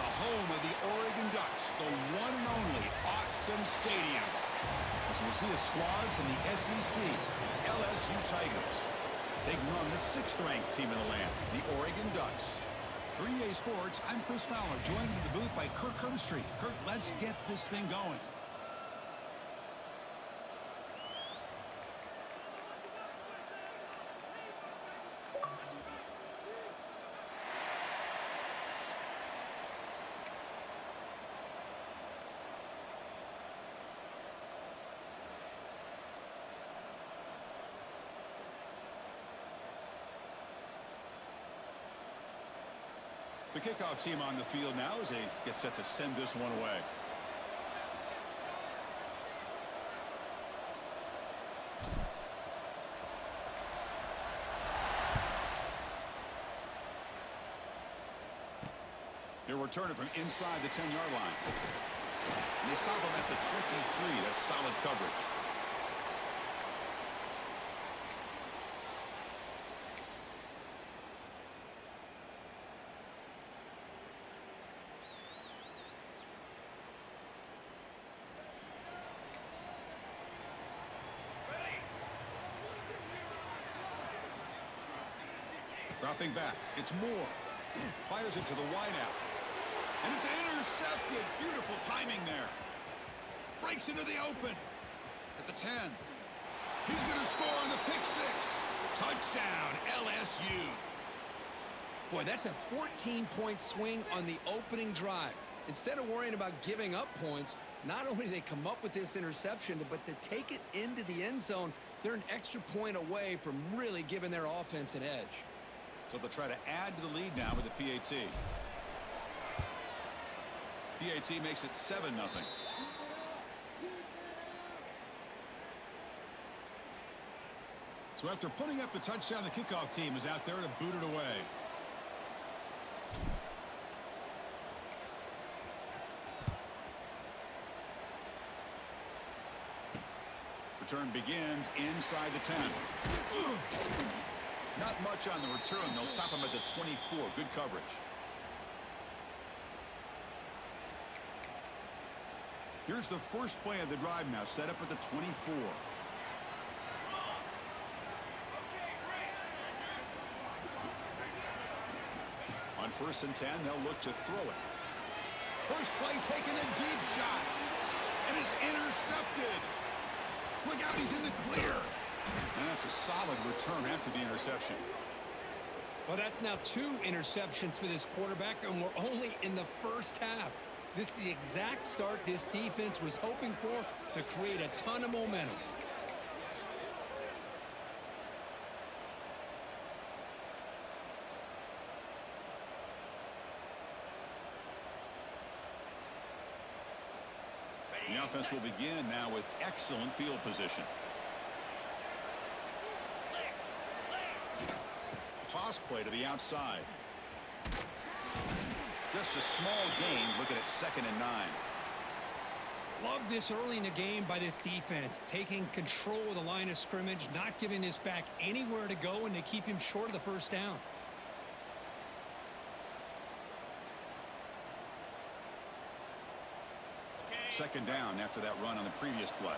the home of the Oregon Ducks, the one and only Autzen Stadium. As we'll see a squad from the SEC, LSU Tigers, taking on the 6th-ranked team in the land, the Oregon Ducks. For EA Sports, I'm Chris Fowler, joined in the booth by Kirk Herbstreit. Kirk, let's get this thing going. The kickoff team on the field now as they get set to send this one away. They're returning from inside the 10-yard line. And they stop them at the 23. That's solid coverage. Dropping back, it's Moore. Fires it to the wideout. And it's intercepted. Beautiful timing there. Breaks into the open. At the 10. He's going to score on the pick six. Touchdown, LSU. Boy, that's a 14-point swing on the opening drive. Instead of worrying about giving up points, not only do they come up with this interception, but to take it into the end zone, they're an extra point away from really giving their offense an edge. So they'll try to add to the lead now with the PAT. PAT makes it 7-0. So after putting up the touchdown, the kickoff team is out there to boot it away. Return begins inside the 10. Not much on the return. They'll stop him at the 24. Good coverage. Here's the first play of the drive now, set up at the 24. On 1st and 10, they'll look to throw it. First play taking a deep shot. And it's intercepted. Look out, he's in the clear. And that's a solid return after the interception. Well, that's now 2 interceptions for this quarterback, and we're only in the first half. This is the exact start this defense was hoping for to create a ton of momentum. The offense will begin now with excellent field position. Toss play to the outside. Just a small gain. Looking at 2nd and 9. Love this early in the game by this defense, taking control of the line of scrimmage, not giving this back anywhere to go, and they keep him short of the first down. Okay. 2nd down after that run on the previous play.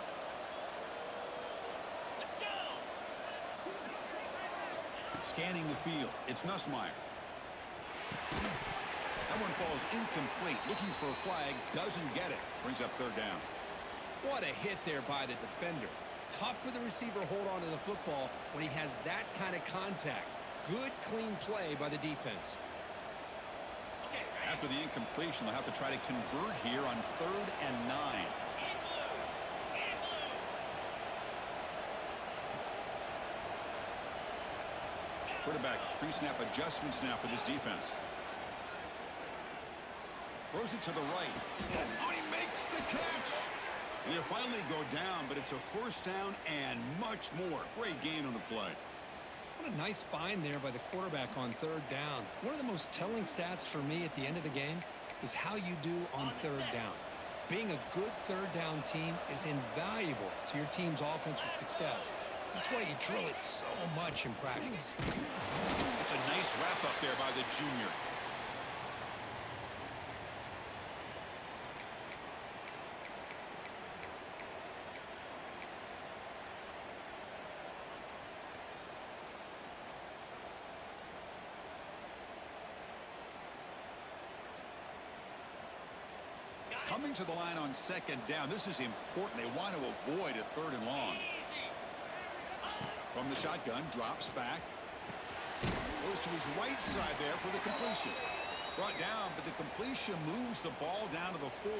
Scanning the field, it's Nussmeier. That one falls incomplete. Looking for a flag, doesn't get it. Brings up 3rd down. What a hit there by the defender. Tough for the receiver to hold on to the football when he has that kind of contact. Good, clean play by the defense. After the incompletion, they'll have to try to convert here on 3rd and 9. Quarterback, pre-snap adjustments now for this defense. Throws it to the right. Oh, he makes the catch. And he'll finally go down, but it's a 1st down and much more. Great gain on the play. What a nice find there by the quarterback on 3rd down. One of the most telling stats for me at the end of the game is how you do on 3rd down. Being a good 3rd down team is invaluable to your team's offensive success. That's why you drill it so much in practice. It's a nice wrap up there by the junior. Coming to the line on second down. This is important. They want to avoid a 3rd and long. From the shotgun, drops back. Goes to his right side there for the completion. Brought down, but the completion moves the ball down to the 4.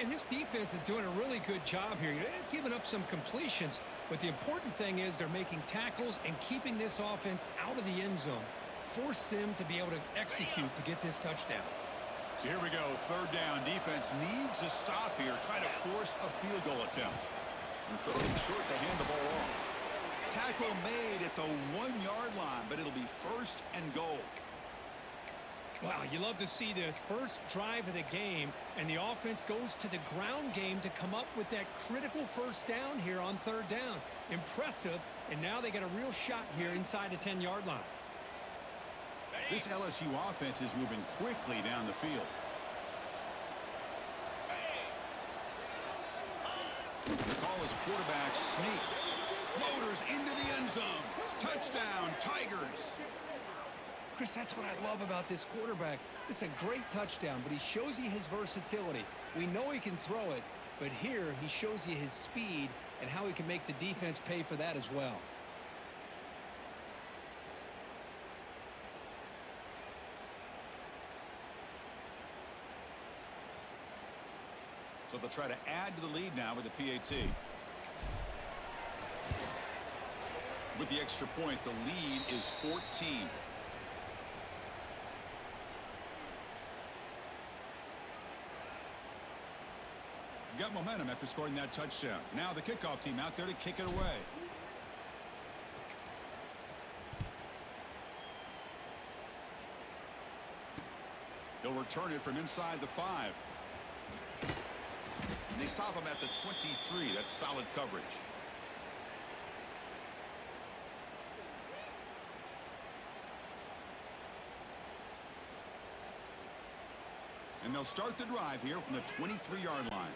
And this defense is doing a really good job here. They're giving up some completions, but the important thing is they're making tackles and keeping this offense out of the end zone. Force them to be able to execute to get this touchdown. So here we go, 3rd down. Defense needs a stop here. Try to force a field goal attempt. And 3rd and short to hand the ball off. Tackle made at the 1-yard line, but it'll be 1st and goal. Wow, you love to see this. First drive of the game, and the offense goes to the ground game to come up with that critical 1st down here on 3rd down. Impressive, and now they got a real shot here inside the 10-yard line. This LSU offense is moving quickly down the field. The call is quarterback sneak. Motors into the end zone. Touchdown, Tigers. Chris, that's what I love about this quarterback. It's a great touchdown, but he shows you his versatility. We know he can throw it, but here he shows you his speed and how he can make the defense pay for that as well. So they'll try to add to the lead now with the PAT. With the extra point, the lead is 14. Got momentum after scoring that touchdown. Now the kickoff team out there to kick it away. He'll return it from inside the 5. And they stop him at the 23. That's solid coverage. And they'll start the drive here from the 23-yard line.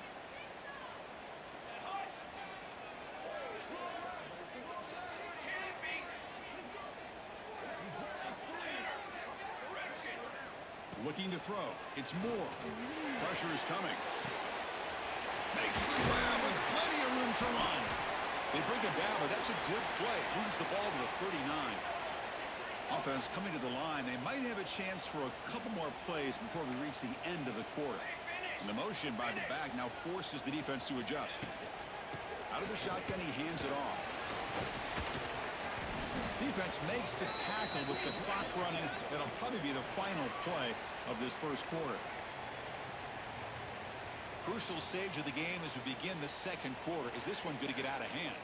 Looking to throw. It's Moore. Pressure is coming. Makes the grab with plenty of room to run. They bring him down, but that's a good play. Moves the ball to the 39. Offense coming to the line. They might have a chance for a couple more plays before we reach the end of the quarter. And the motion by the back now forces the defense to adjust. Out of the shotgun, he hands it off. Defense makes the tackle with the clock running. That'll probably be the final play of this first quarter. Crucial stage of the game as we begin the second quarter. Is this one going to get out of hand?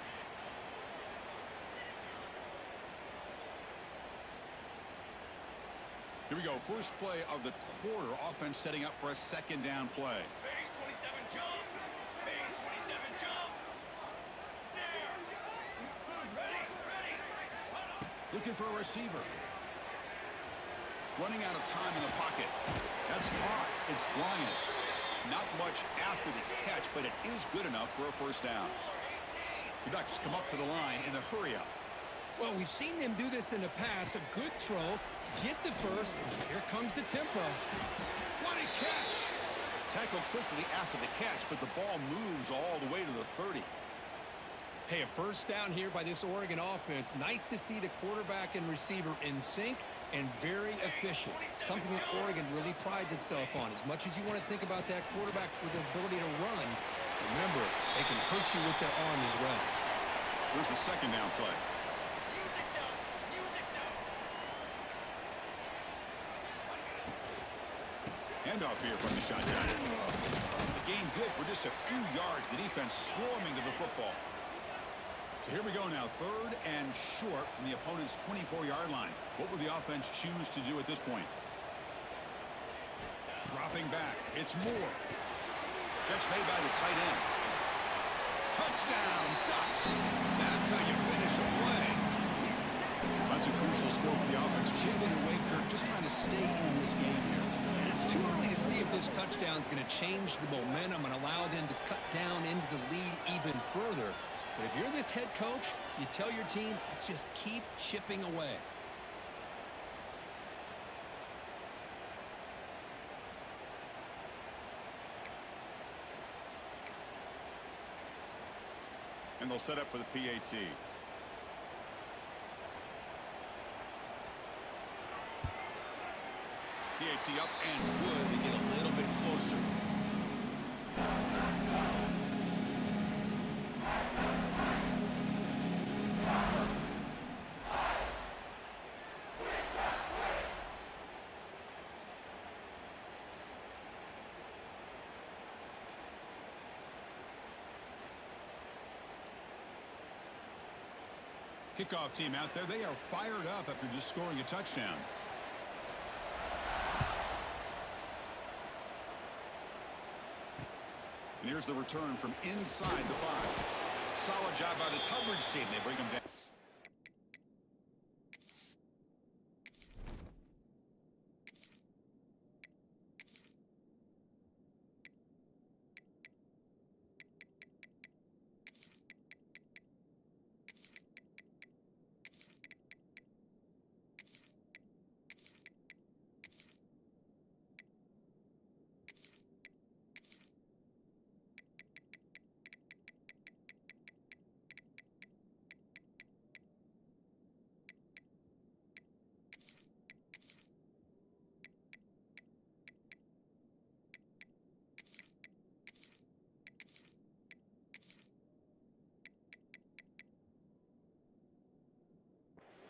Here we go. First play of the quarter. Offense setting up for a 2nd down play. Base 27 jump. Base 27 jump. Ready. Looking for a receiver. Running out of time in the pocket. That's caught. It's Bryant. Not much after the catch, but it is good enough for a 1st down. The Ducks come up to the line in the hurry-up. Well, we've seen them do this in the past. A good throw, get the first, and here comes the tempo. What a catch! Tackled quickly after the catch, but the ball moves all the way to the 30. Hey, a 1st down here by this Oregon offense. Nice to see the quarterback and receiver in sync and very efficient. Something that Oregon really prides itself on. As much as you want to think about that quarterback with the ability to run, remember, they can hurt you with their arm as well. Here's the 2nd down play. Handoff here from the shotgun. The gain good for just a few yards. The defense swarming to the football. So here we go now. 3rd and short from the opponent's 24-yard line. What will the offense choose to do at this point? Dropping back. It's Moore. Catch made by the tight end. Touchdown, Ducks. That's how you finish a play. That's a crucial score for the offense. Chipping away, Kirk, just trying to stay in this game here. It's too early to see if this touchdown is going to change the momentum and allow them to cut down into the lead even further. But if you're this head coach, you tell your team, let's just keep chipping away. And they'll set up for the PAT. PAT up and good to get a little bit closer. Kickoff team out there. They are fired up after just scoring a touchdown. And here's the return from inside the 5. Solid job by the coverage team. They bring him down.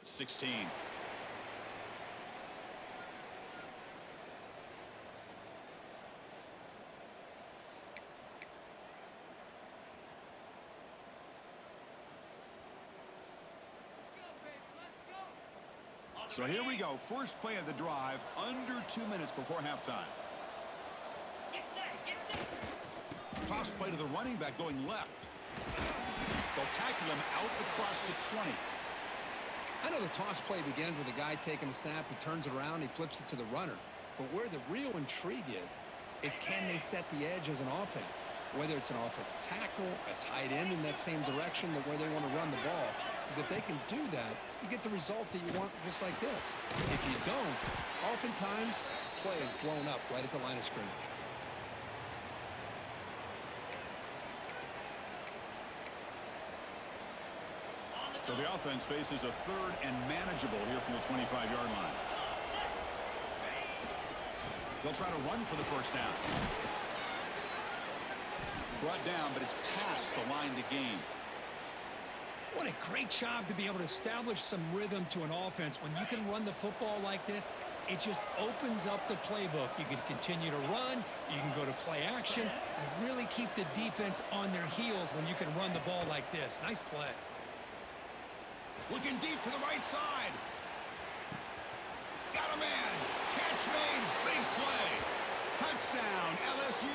.16. So here we go. First play of the drive, under 2 minutes before halftime. Get set. Toss play to the running back going left. They'll tackle him out across the 20. I know the toss play begins with a guy taking the snap, he turns it around, he flips it to the runner. But where the real intrigue is can they set the edge as an offense? Whether it's an offensive tackle, a tight end in that same direction, that where they want to run the ball. Because if they can do that, you get the result that you want just like this. If you don't, oftentimes, play is blown up right at the line of scrimmage. So the offense faces a 3rd and manageable here from the 25-yard line. They'll try to run for the first down. Brought down, but it's past the line to gain. What a great job to be able to establish some rhythm to an offense. When you can run the football like this, it just opens up the playbook. You can continue to run. You can go to play action. And really keep the defense on their heels when you can run the ball like this. Nice play. Looking deep to the right side. Got a man. Catch made. Big play. Touchdown, LSU.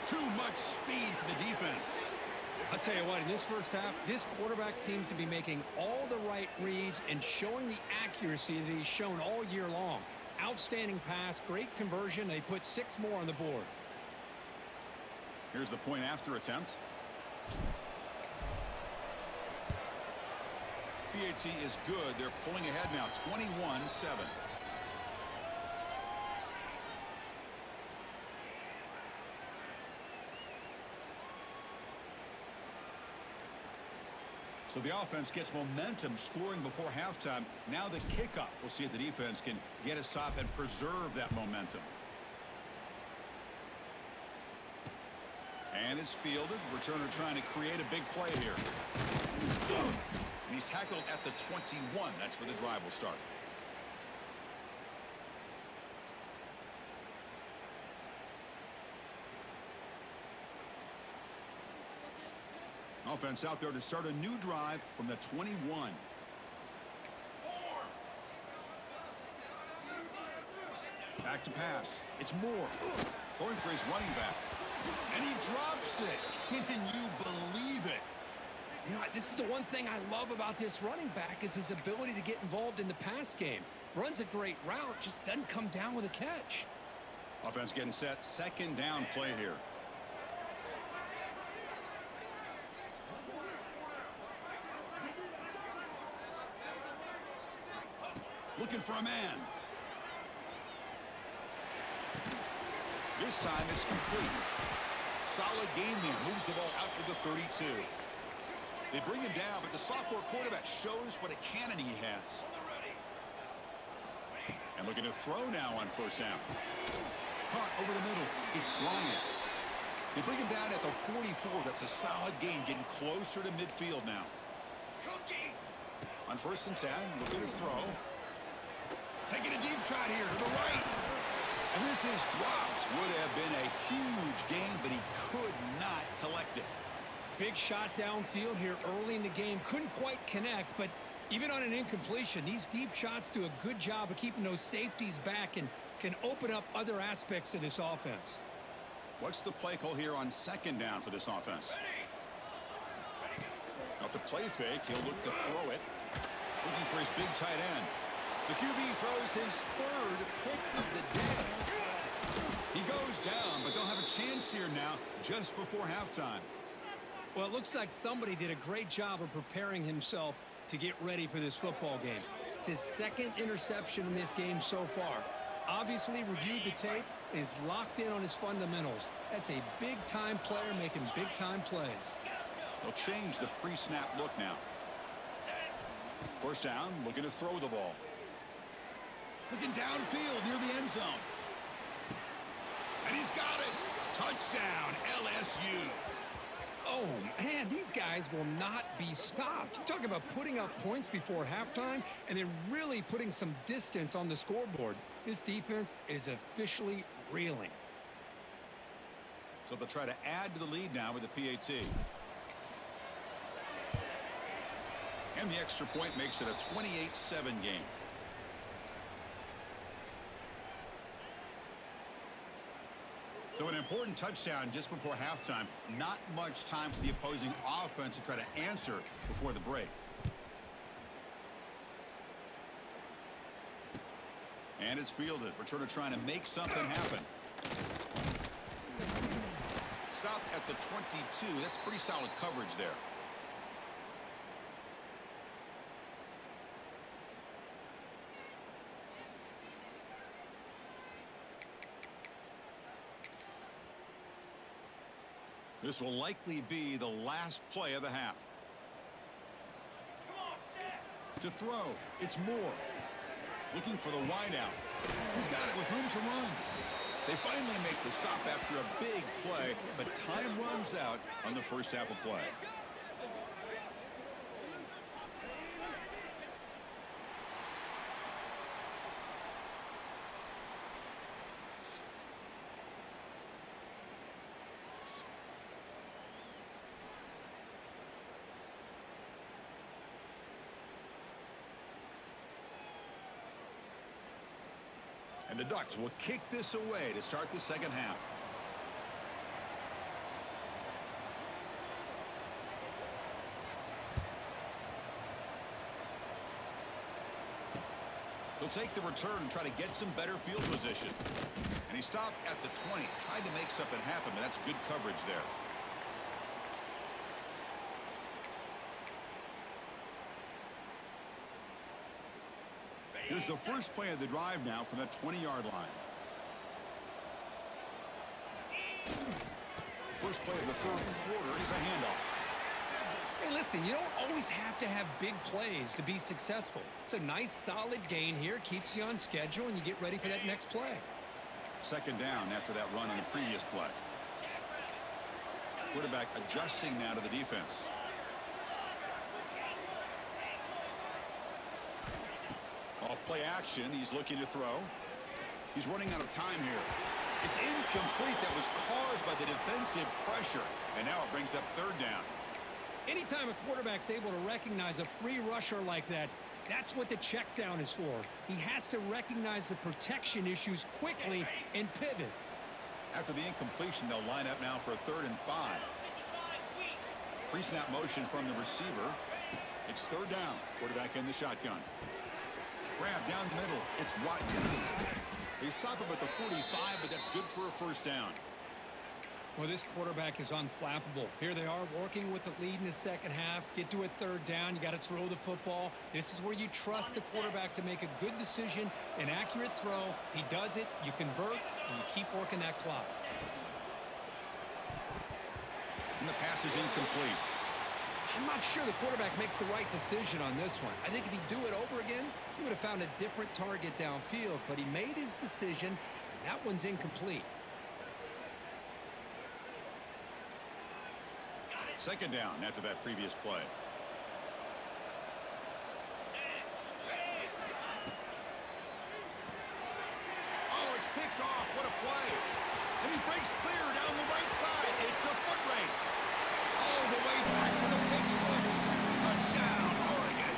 Too much speed for the defense. I'll tell you what, in this first half, this quarterback seems to be making all the right reads and showing the accuracy that he's shown all year long. Outstanding pass, great conversion. They put 6 more on the board. Here's the point after attempt. PAT is good. They're pulling ahead now, 21-7. So the offense gets momentum scoring before halftime. Now the kickoff. We'll see if the defense can get a stop and preserve that momentum. And it's fielded. Returner trying to create a big play here. And he's tackled at the 21. That's where the drive will start. Offense out there to start a new drive from the 21. Back to pass. It's Moore. Throwing for his running back. And he drops it. Can you believe it? You know, this is the one thing I love about this running back is his ability to get involved in the pass game. Runs a great route, just doesn't come down with a catch. Offense getting set. Second down play here. Looking for a man. This time it's complete. Solid gain there. Moves the ball out to the 32. They bring him down, but the sophomore quarterback shows what a cannon he has. On the ready. And looking to throw now on first down. Caught over the middle. It's Bryant. They bring him down at the 44. That's a solid gain, getting closer to midfield now. Cookie. On 1st and 10, looking to throw. Taking a deep shot here to the right. And this is dropped. Would have been a huge gain, but he could not collect it. Big shot downfield here early in the game. Couldn't quite connect, but even on an incompletion, these deep shots do a good job of keeping those safeties back and can open up other aspects of this offense. What's the play call here on 2nd down for this offense? Off the play fake, he'll look to throw it. Looking for his big tight end. The QB throws his 3rd pick of the day. He goes down, but they'll have a chance here now just before halftime. Well, it looks like somebody did a great job of preparing himself to get ready for this football game. It's his 2nd interception in this game so far. Obviously reviewed the tape, is locked in on his fundamentals. That's a big-time player making big-time plays. They'll change the pre-snap look now. 1st down, looking to throw the ball. Looking downfield near the end zone. And he's got it. Touchdown, LSU. Oh, man, these guys will not be stopped. Talk about putting up points before halftime and then really putting some distance on the scoreboard. This defense is officially reeling. So they'll try to add to the lead now with the PAT. And the extra point makes it a 28-7 game. So an important touchdown just before halftime. Not much time for the opposing offense to try to answer before the break. And it's fielded. Returner trying to make something happen. Stop at the 22. That's pretty solid coverage there. This will likely be the last play of the half. To throw, it's Moore. Looking for the wideout. He's got it with room to run. They finally make the stop after a big play, but time runs out on the first half of play. And the Ducks will kick this away to start the second half. He'll take the return and try to get some better field position. And he stopped at the 20, tried to make something happen, but that's good coverage there. Here's the first play of the drive now from that 20-yard line. First play of the 3rd quarter is a handoff. Hey, listen, you don't always have to have big plays to be successful. It's a nice, solid gain here. Keeps you on schedule, and you get ready for that next play. 2nd down after that run on the previous play. Quarterback adjusting now to the defense. Off play action, he's looking to throw. He's running out of time here. It's incomplete. That was caused by the defensive pressure. And now it brings up 3rd down. Anytime a quarterback's able to recognize a free rusher like that, that's what the check down is for. He has to recognize the protection issues quickly and pivot. After the incompletion, they'll line up now for a 3rd and 5. Pre-snap motion from the receiver. It's 3rd down. Quarterback in the shotgun. Grab down the middle. It's Watkins. They stop him at the 45, but that's good for a 1st down. Well, this quarterback is unflappable. Here they are working with the lead in the second half. Get to a 3rd down. You got to throw the football. This is where you trust the quarterback to make a good decision, an accurate throw. He does it. You convert, and you keep working that clock. And the pass is incomplete. I'm not sure the quarterback makes the right decision on this one. I think if he'd do it over again, he would have found a different target downfield, but he made his decision. That one's incomplete. Second down after that previous play. Oh, it's picked off. What a play. And he breaks clear down the right side. It's a foot race. All the way back for the pick six. Touchdown, Oregon.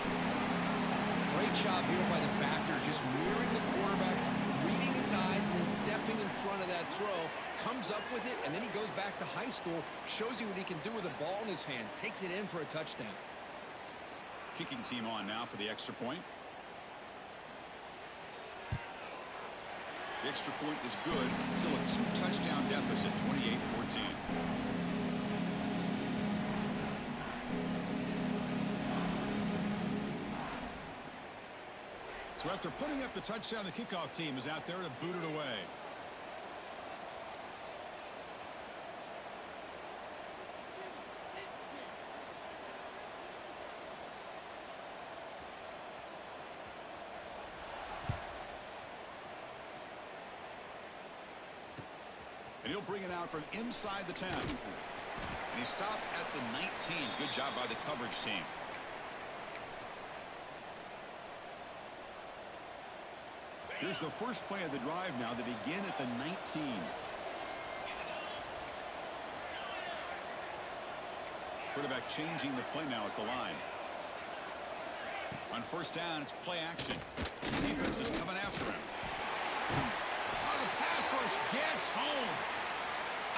Great job here by the backer, just mirroring the quarterback, reading his eyes, and then stepping in front of that throw. Comes up with it, and then he goes back to high school, shows you what he can do with the ball in his hands, takes it in for a touchdown. Kicking team on now for the extra point. The extra point is good. Still a 2-touchdown deficit, 28-14. So after putting up the touchdown, the kickoff team is out there to boot it away. And he'll bring it out from inside the 10. And he stopped at the 19. Good job by the coverage team. Here's the first play of the drive now. They begin at the 19. Quarterback changing the play now at the line. On first down, it's play action. Defense is coming after him. Oh, the pass rush gets home.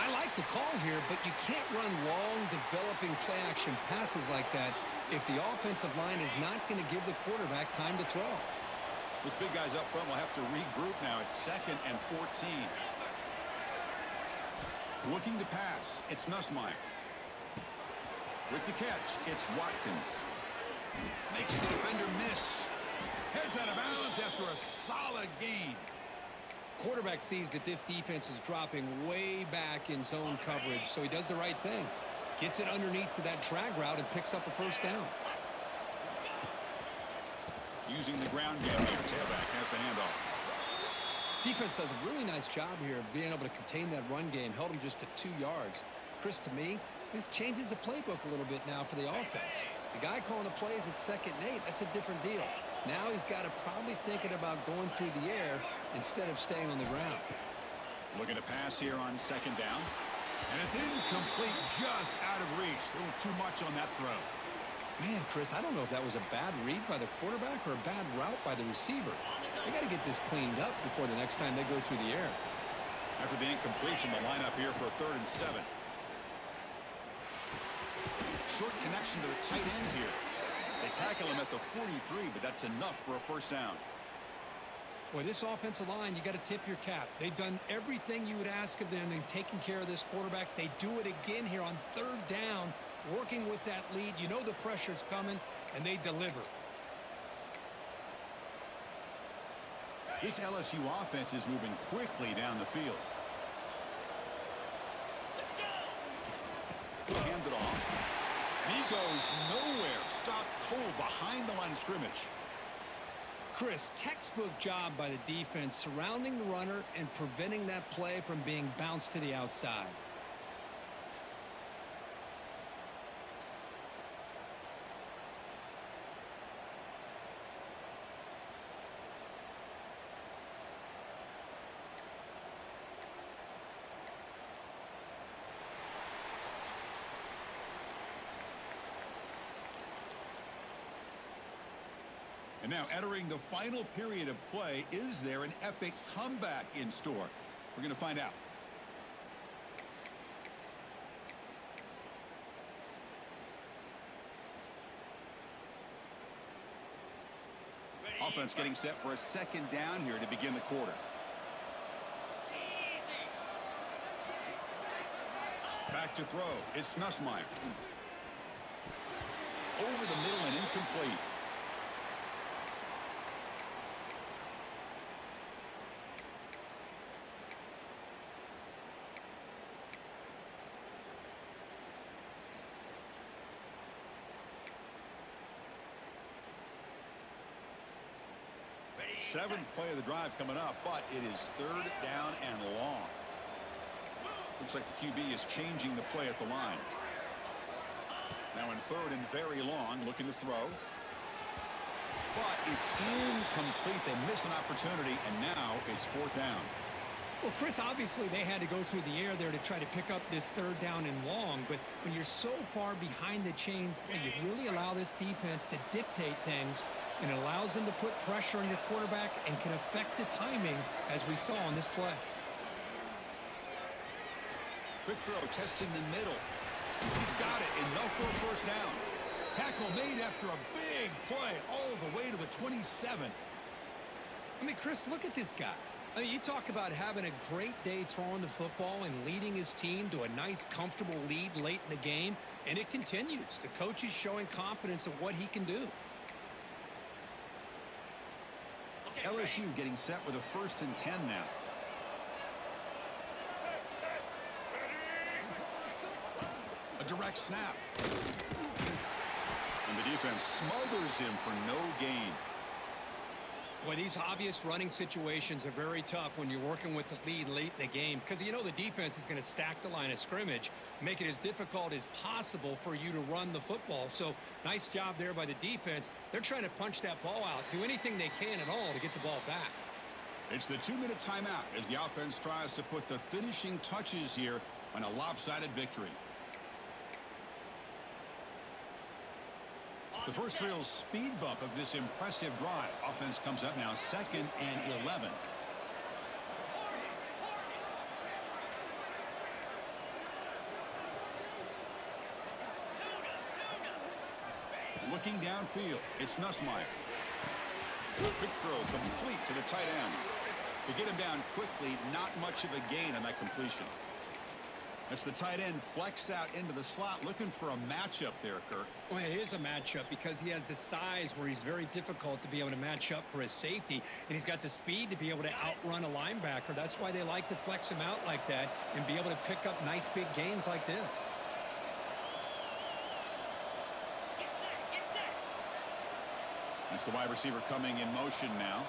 I like the call here, but you can't run long, developing play-action passes like that if the offensive line is not going to give the quarterback time to throw. This big guy's up front will have to regroup now. It's 2nd and 14. Looking to pass. It's Nussmeier. With the catch, it's Watkins. Makes the defender miss. Heads out of bounds after a solid gain. Quarterback sees that this defense is dropping way back in zone coverage, so he does the right thing. Gets it underneath to that drag route and picks up a first down. Using the ground game here. Tailback has the handoff. Defense does a really nice job here of being able to contain that run game. Held him just at 2 yards. Chris, to me, this changes the playbook a little bit now for the offense. The guy calling the plays at 2nd and 8, that's a different deal. Now he's got to probably thinking about going through the air instead of staying on the ground. Looking to pass here on 2nd down. And it's incomplete, just out of reach. A little too much on that throw. Man, Chris, I don't know if that was a bad read by the quarterback or a bad route by the receiver. They got to get this cleaned up before the next time they go through the air. After the incompletion, the lineup here for a 3rd and 7. Short connection to the tight end here. They tackle him at the 43, but that's enough for a first down. Boy, this offensive line, you got to tip your cap. They've done everything you would ask of them in taking care of this quarterback. They do it again here on 3rd down, working with that lead. You know the pressure's coming, and they deliver. This LSU offense is moving quickly down the field. Hand it off. And he goes nowhere. Stopped cold behind the line of scrimmage. Chris, textbook job by the defense surrounding the runner and preventing that play from being bounced to the outside. And now entering the final period of play, is there an epic comeback in store? We're going to find out. Offense getting set for a 2nd down here to begin the quarter. Back to throw. It's Nussmeier. Over the middle and incomplete. Seventh play of the drive coming up, but it is third down and long. Looks like the QB is changing the play at the line. Now in third and very long, looking to throw. But it's incomplete. They miss an opportunity, and now it's fourth down. Well, Chris, obviously they had to go through the air there to try to pick up this third down and long, but when you're so far behind the chains, you really allow this defense to dictate things, and it allows them to put pressure on your quarterback and can affect the timing, as we saw on this play. Quick throw, testing the middle. He's got it, enough for a first down. Tackle made after a big play all the way to the 27. I mean, Chris, look at this guy. I mean, you talk about having a great day throwing the football and leading his team to a nice, comfortable lead late in the game, and it continues. The coach is showing confidence of what he can do. LSU getting set with a 1st and 10 now. A direct snap. And the defense smothers him for no gain. Boy, these obvious running situations are very tough when you're working with the lead late in the game, because you know the defense is going to stack the line of scrimmage, make it as difficult as possible for you to run the football. So nice job there by the defense. They're trying to punch that ball out, do anything they can at all to get the ball back. It's the 2-minute timeout as the offense tries to put the finishing touches here on a lopsided victory. The first real speed bump of this impressive drive. Offense comes up now 2nd and 11. Looking downfield, it's Nussmeier. Quick throw complete to the tight end. To get him down quickly, not much of a gain on that completion. That's the tight end flexed out into the slot, looking for a matchup there, Kirk. Well, it is a matchup because he has the size where he's very difficult to be able to match up for his safety, and he's got the speed to be able to outrun a linebacker. That's why they like to flex him out like that and be able to pick up nice big gains like this. That's the wide receiver coming in motion now.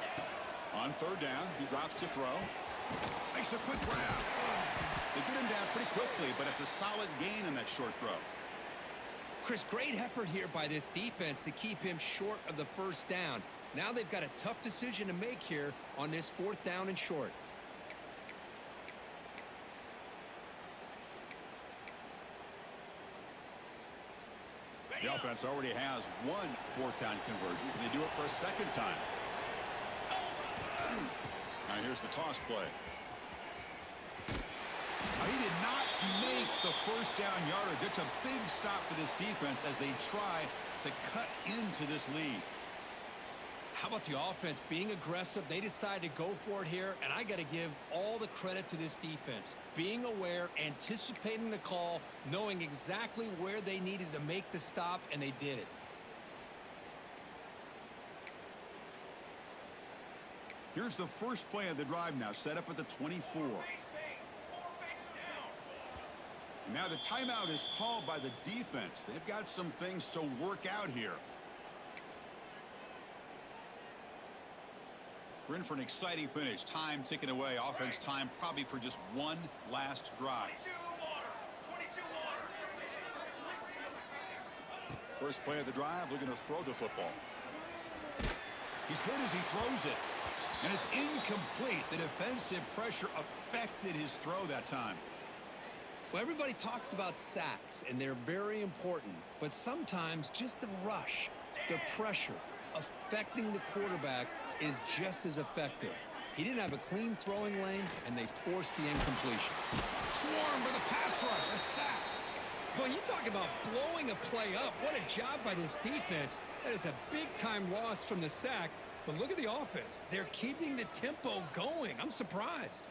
On 3rd down, he drops to throw. Makes a quick grab. They get him down pretty quickly, but it's a solid gain in that short throw. Chris, great effort here by this defense to keep him short of the first down. Now they've got a tough decision to make here on this 4th down and short. The offense already has one 4th down conversion. Can they do it for a 2nd time? Now here's the toss play. He did not make the first down yardage. It's a big stop for this defense as they try to cut into this lead. How about the offense being aggressive? They decide to go for it here, and I got to give all the credit to this defense. Being aware, anticipating the call, knowing exactly where they needed to make the stop, and they did it. Here's the first play of the drive now, set up at the 24. And now the timeout is called by the defense. They've got some things to work out here. We're in for an exciting finish. Time ticking away. Offense time probably for just one last drive. First play of the drive, looking to throw the football. He's hit as he throws it. And it's incomplete. The defensive pressure affected his throw that time. Well, everybody talks about sacks, and they're very important. But sometimes just the rush, the pressure, affecting the quarterback is just as effective. He didn't have a clean throwing lane, and they forced the incompletion. Swarm with a pass rush, a sack. Boy, you talk about blowing a play up. What a job by this defense. That is a big-time loss from the sack. But look at the offense. They're keeping the tempo going. I'm surprised.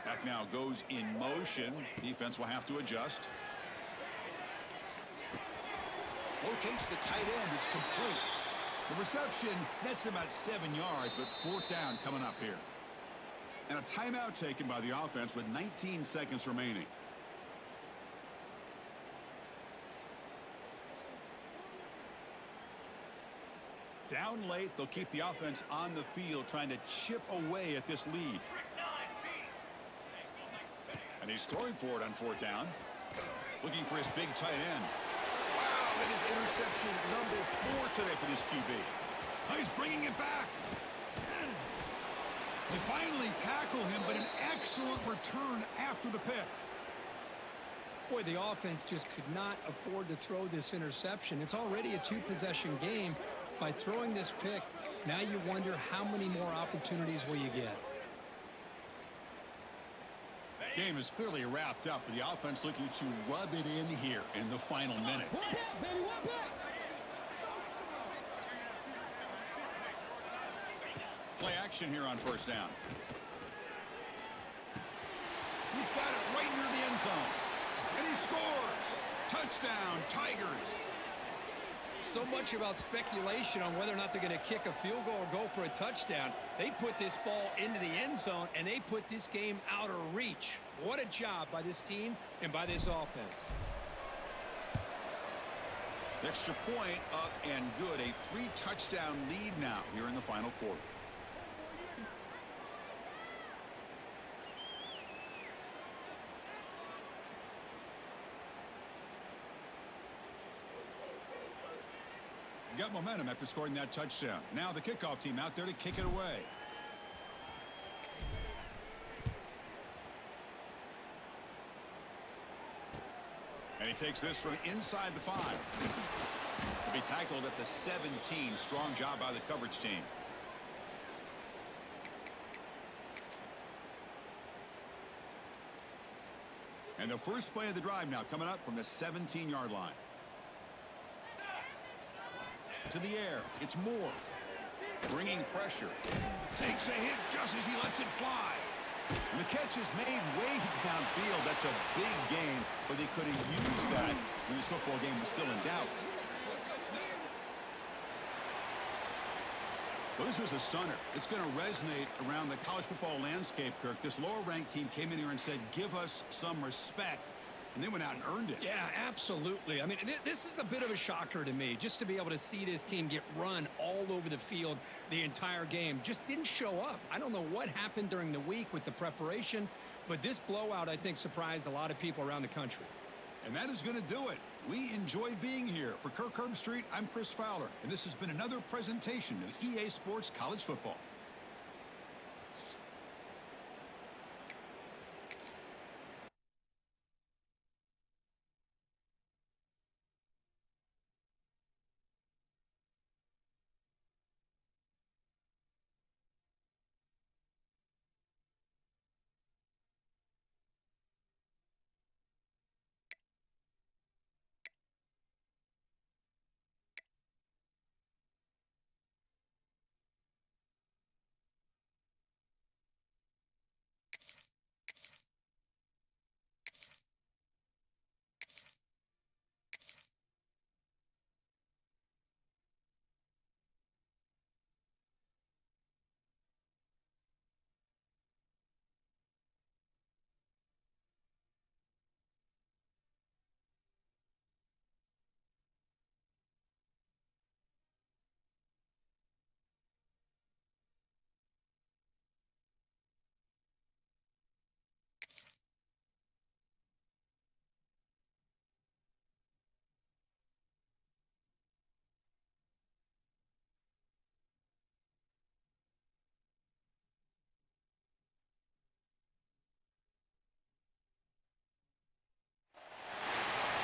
Back now goes in motion. Defense will have to adjust. Locates the tight end. It's complete. The reception nets about 7 yards, but 4th down coming up here. And a timeout taken by the offense with 19 seconds remaining. Down late, they'll keep the offense on the field trying to chip away at this lead. And he's throwing for it on 4th down. Looking for his big tight end. Wow, that is interception number 4 today for this QB. He's bringing it back. They finally tackle him, but an excellent return after the pick. Boy, the offense just could not afford to throw this interception. It's already a 2-possession game. By throwing this pick, now you wonder how many more opportunities will you get. Game is clearly wrapped up, but the offense looking to rub it in here in the final minute. Play action here on 1st down. He's got it right near the end zone. And he scores! Touchdown, Tigers! So much about speculation on whether or not they're going to kick a field goal or go for a touchdown. They put this ball into the end zone, and they put this game out of reach. What a job by this team and by this offense. Extra point up and good. A 3-touchdown lead now here in the final quarter. Got momentum after scoring that touchdown. Now the kickoff team out there to kick it away. And he takes this from inside the 5. To be tackled at the 17. Strong job by the coverage team. And the first play of the drive now coming up from the 17-yard line. To the air, it's Moore. Bringing pressure. Takes a hit just as he lets it fly. And the catch is made way downfield. That's a big game, but they could have used that when this football game was still in doubt. Well, this was a stunner. It's going to resonate around the college football landscape, Kirk. This lower-ranked team came in here and said, give us some respect. And they went out and earned it. Yeah, absolutely. I mean, this is a bit of a shocker to me, just to be able to see this team get run all over the field the entire game. Just didn't show up. I don't know what happened during the week with the preparation, but this blowout, I think, surprised a lot of people around the country. And that is going to do it. We enjoyed being here. For Kirk Herbstreit, I'm Chris Fowler, and this has been another presentation of EA Sports College Football.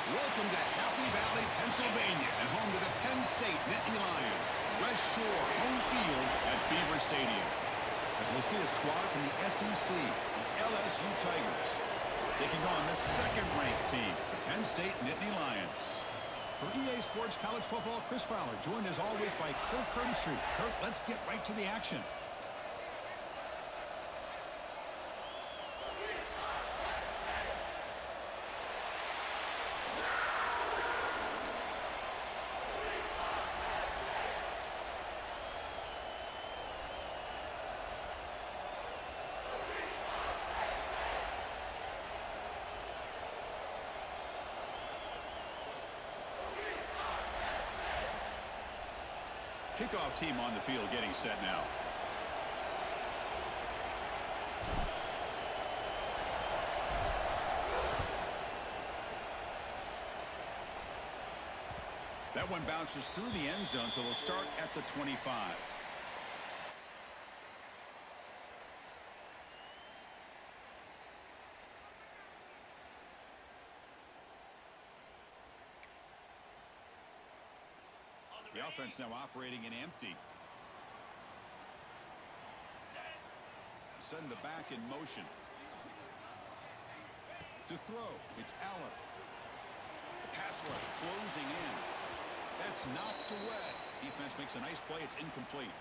Welcome to Happy Valley, Pennsylvania, and home to the Penn State Nittany Lions. West Shore home field at Beaver Stadium. As we'll see a squad from the SEC, the LSU Tigers, taking on the second-ranked team, the Penn State Nittany Lions. For EA Sports College Football, Chris Fowler, joined as always by Kirk Herbstreit. Kirk, let's get right to the action. Kickoff team on the field getting set now. That one bounces through the end zone, so they'll start at the 25. The offense now operating in empty. Send the back in motion. To throw, it's Aller. The pass rush closing in. That's knocked away. Defense makes a nice play. It's incomplete.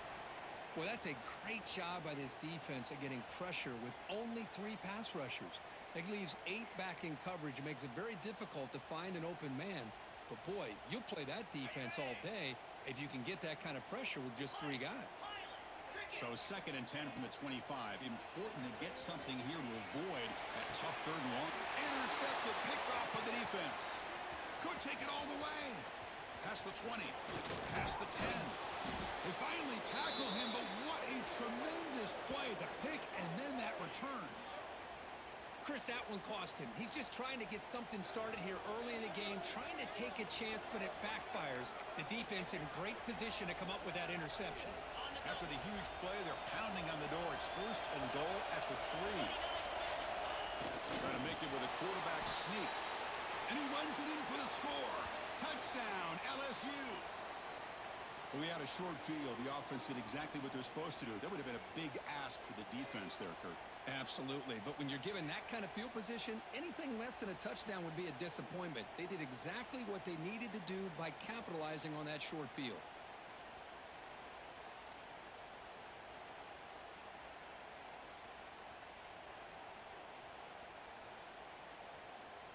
Well, that's a great job by this defense at getting pressure with only 3 pass rushers. That leaves 8 back in coverage. It makes it very difficult to find an open man. But, boy, you'll play that defense all day if you can get that kind of pressure with just 3 guys. So 2nd and 10 from the 25. Important to get something here to avoid that tough 3rd and long. Intercepted, picked off by the defense. Could take it all the way. Past the 20. Past the 10. They finally tackle him, but what a tremendous play. The pick and then that return. Chris, that one cost him. He's just trying to get something started here early in the game, trying to take a chance, but it backfires. The defense in great position to come up with that interception. After the huge play, they're pounding on the door. It's 1st and goal at the 3. Trying to make it with a quarterback sneak. And he runs it in for the score. Touchdown, LSU. We had a short field. The offense did exactly what they're supposed to do. That would have been a big ask for the defense there, Kurt. Absolutely. But when you're given that kind of field position, anything less than a touchdown would be a disappointment. They did exactly what they needed to do by capitalizing on that short field.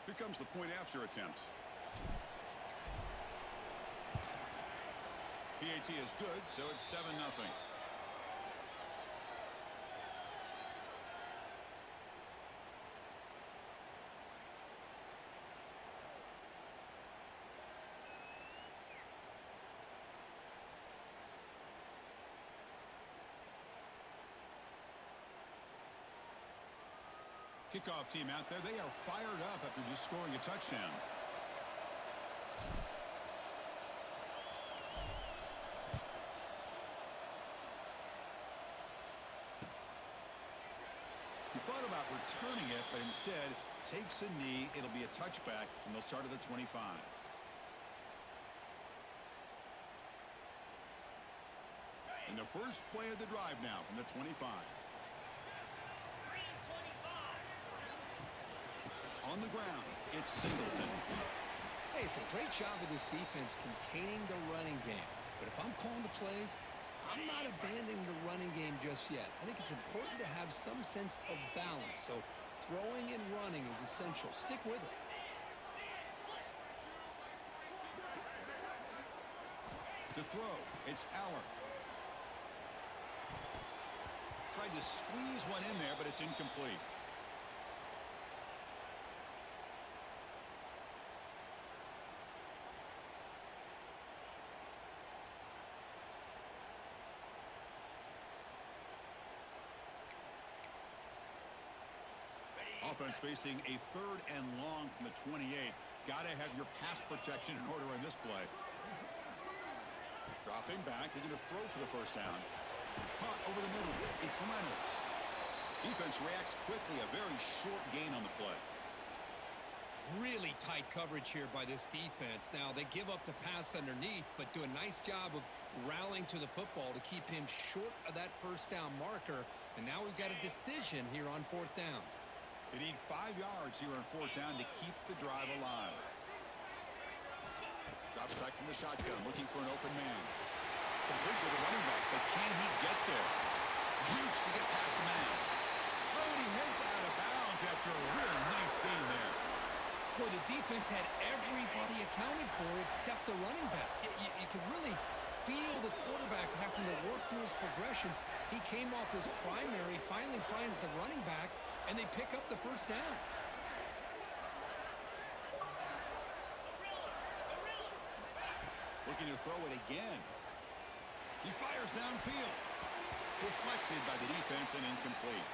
Here comes the point after attempt. PAT is good, so it's 7-0. Kickoff team out there. They are fired up after just scoring a touchdown. He thought about returning it, but instead takes a knee. It'll be a touchback, and they'll start at the 25. And the first play of the drive now from the 25. On the ground, it's Singleton. Hey, it's a great job of this defense containing the running game. But if I'm calling the plays, I'm not abandoning the running game just yet. I think it's important to have some sense of balance. So throwing and running is essential. Stick with it. To throw, it's Aller. Tried to squeeze one in there, but it's incomplete. Offense facing a 3rd and long from the 28. Got to have your pass protection in order in this play. Dropping back. They're going to throw for the first down. Caught over the middle. It's Reynolds. Defense reacts quickly. A very short gain on the play. Really tight coverage here by this defense. Now, they give up the pass underneath, but do a nice job of rallying to the football to keep him short of that first down marker. And now we've got a decision here on 4th down. They need 5 yards here on 4th down to keep the drive alive. Drops back from the shotgun, looking for an open man. Complete with the running back, but can he get there? Jukes to get past the man. Oh, and he heads out of bounds after a really nice gain there. Boy, the defense had everybody accounted for except the running back. You could really feel the quarterback having to work through his progressions. He came off his primary, finally finds the running back, and they pick up the first down. Looking to throw it again. He fires downfield. Deflected by the defense and incomplete.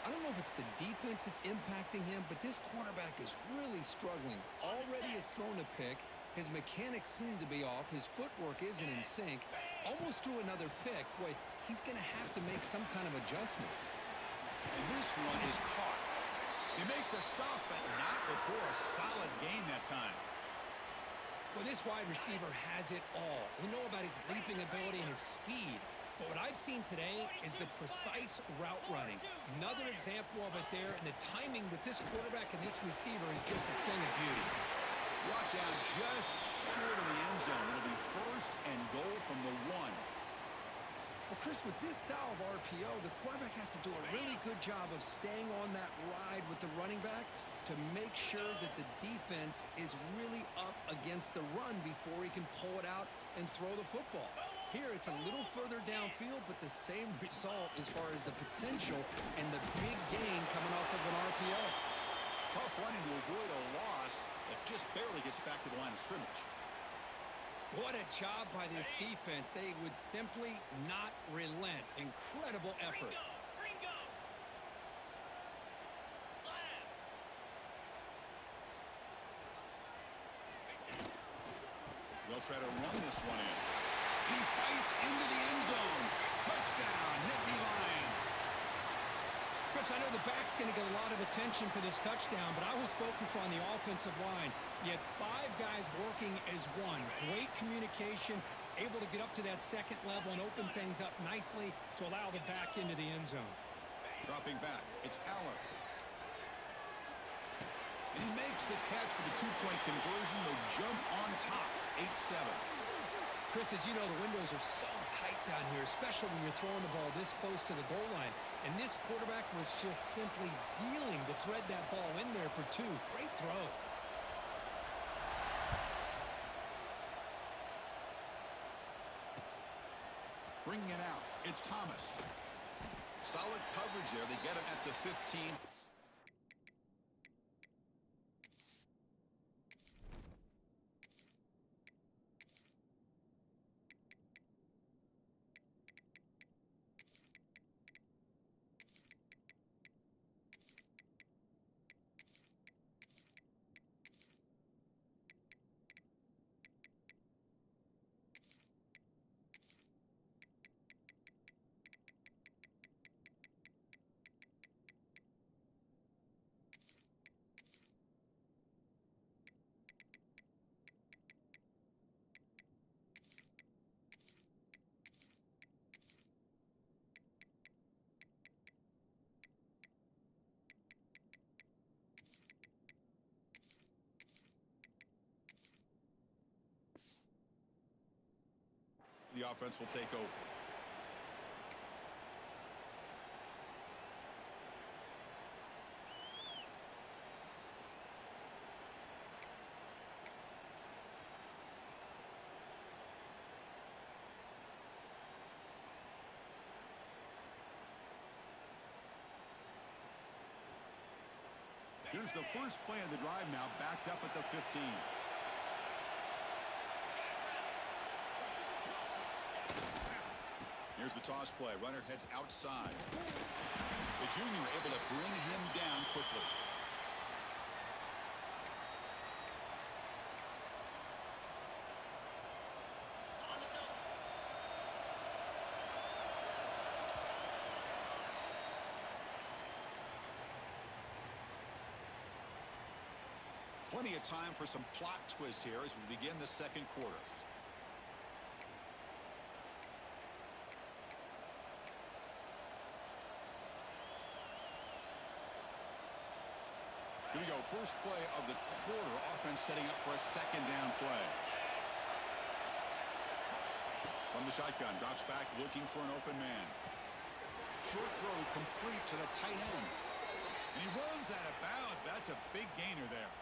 I don't know if it's the defense that's impacting him, but this quarterback is really struggling. Already has thrown a pick. His mechanics seem to be off. His footwork isn't in sync. Almost threw another pick. Boy, he's going to have to make some kind of adjustments. And this one is caught. They make the stop, but not before a solid gain that time. Well, this wide receiver has it all. We know about his leaping ability and his speed. But what I've seen today is the precise route running. Another example of it there, and the timing with this quarterback and this receiver is just a thing of beauty. Brought down just short of the end zone. It'll be first and goal from the 1. Well, Chris, with this style of RPO, the quarterback has to do a really good job of staying on that ride with the running back to make sure that the defense is really up against the run before he can pull it out and throw the football. Here, it's a little further downfield, but the same result as far as the potential and the big gain coming off of an RPO. Tough running to avoid a loss that just barely gets back to the line of scrimmage. What a job by this defense. They would simply not relent. Incredible effort. Ringo. Slam. They'll try to run this one in. He fights into the end zone. Touchdown, Nittany Lions. Chris, I know the back's going to get a lot of attention for this touchdown, but I was focused on the offensive line. You had 5 guys working as one. Great communication, able to get up to that second level and open things up nicely to allow the back into the end zone. Dropping back, it's Aller. And he makes the catch for the 2-point conversion. They jump on top, 8-7. Chris, as you know, the windows are so tight down here, especially when you're throwing the ball this close to the goal line. And this quarterback was just simply dealing to thread that ball in there for 2. Great throw. Bringing it out, it's Thomas. Solid coverage there. They get him at the 15. The offense will take over. Here's the first play of the drive now, backed up at the 15. Here's the toss play. Runner heads outside. The junior able to bring him down quickly. Plenty of time for some plot twists here as we begin the second quarter. Here we go, first play of the quarter. Offense setting up for a second down play. From the shotgun, drops back, looking for an open man. Short throw complete to the tight end. And he runs that about. That's a big gainer there.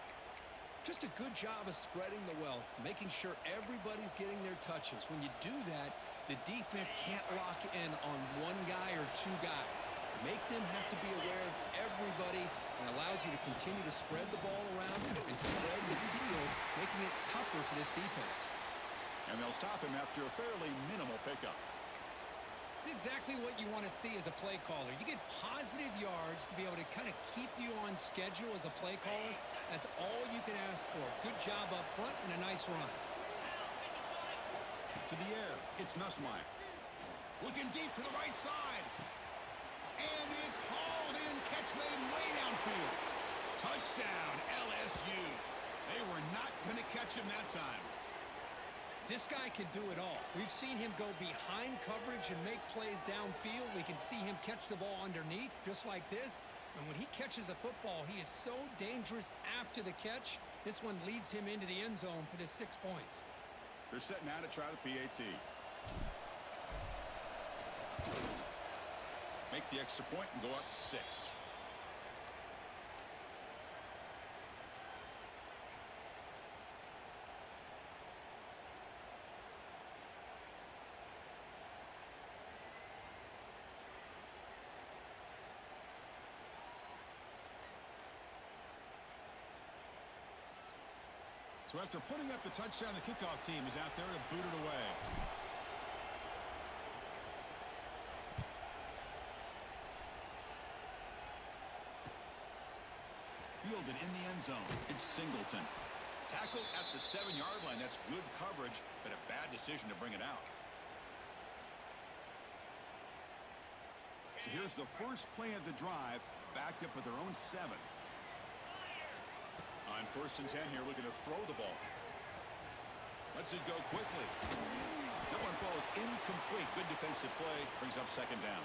Just a good job of spreading the wealth, making sure everybody's getting their touches. When you do that, the defense can't lock in on one guy or 2 guys. Make them have to be aware of everybody, and allows you to continue to spread the ball around and spread the field, making it tougher for this defense. And they'll stop him after a fairly minimal pickup. It's exactly what you want to see as a play caller. You get positive yards to be able to kind of keep you on schedule as a play caller. That's all you can ask for. Good job up front and a nice run. To the air, it's Nussmeier. Looking deep to the right side. And it's hauled in, catch made way downfield. Touchdown, LSU. They were not going to catch him that time. This guy can do it all. We've seen him go behind coverage and make plays downfield. We can see him catch the ball underneath just like this. And when he catches a football, he is so dangerous after the catch. This one leads him into the end zone for the 6 points. They're setting out to try the PAT. Make the extra point and go up 6. So after putting up the touchdown, the kickoff team is out there to boot it away. Fielded in the end zone. It's Singleton. Tackled at the 7-yard line. That's good coverage, but a bad decision to bring it out. So here's the first play of the drive, backed up with their own 7. On 1st and 10 here, looking to throw the ball. Lets it go quickly. That one falls incomplete. Good defensive play. Brings up 2nd down.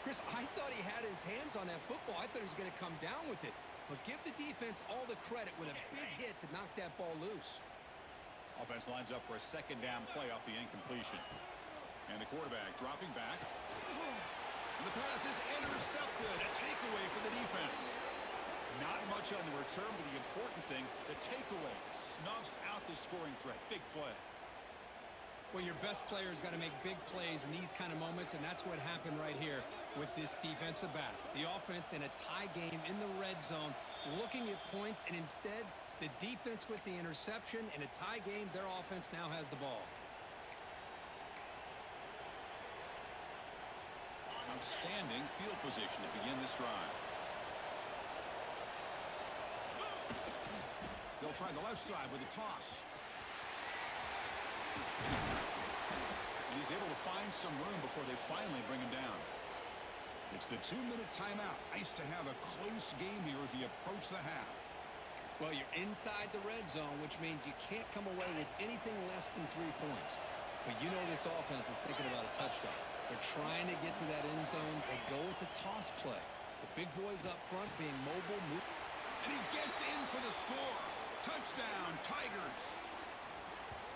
Chris, I thought he had his hands on that football. I thought he was going to come down with it. But give the defense all the credit with a big hit to knock that ball loose. Offense lines up for a 2nd down play off the incompletion. And the quarterback dropping back. And the pass is intercepted. A takeaway for the defense. Not much on the return, but the important thing, the takeaway snuffs out the scoring threat. Big play. Well, your best player has got to make big plays in these kind of moments, and that's what happened right here with this defensive back. The offense in a tie game in the red zone, looking at points, and instead, the defense with the interception. In a tie game, their offense now has the ball. Outstanding field position to begin this drive. They'll try the left side with a toss. And he's able to find some room before they finally bring him down. It's the 2-minute timeout. Nice to have a close game here as we approach the half. Well, you're inside the red zone, which means you can't come away with anything less than 3 points. But you know this offense is thinking about a touchdown. They're trying to get to that end zone. They go with the toss play. The big boys up front being mobile. And he gets in for the score. Touchdown, Tigers.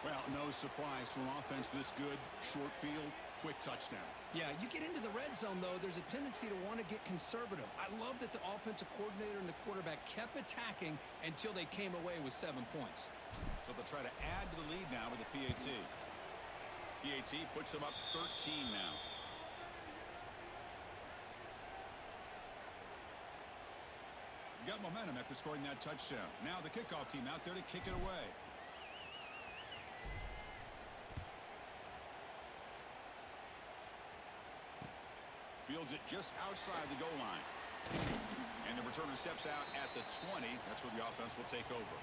Well, no surprise from offense this good. Short field, quick touchdown. Yeah, you get into the red zone, though, there's a tendency to want to get conservative. I love that the offensive coordinator and the quarterback kept attacking until they came away with 7 points. So they'll try to add to the lead now with the PAT. PAT puts them up 13 now. Got momentum after scoring that touchdown. Now the kickoff team out there to kick it away. Fields it just outside the goal line. And the returner steps out at the 20. That's where the offense will take over.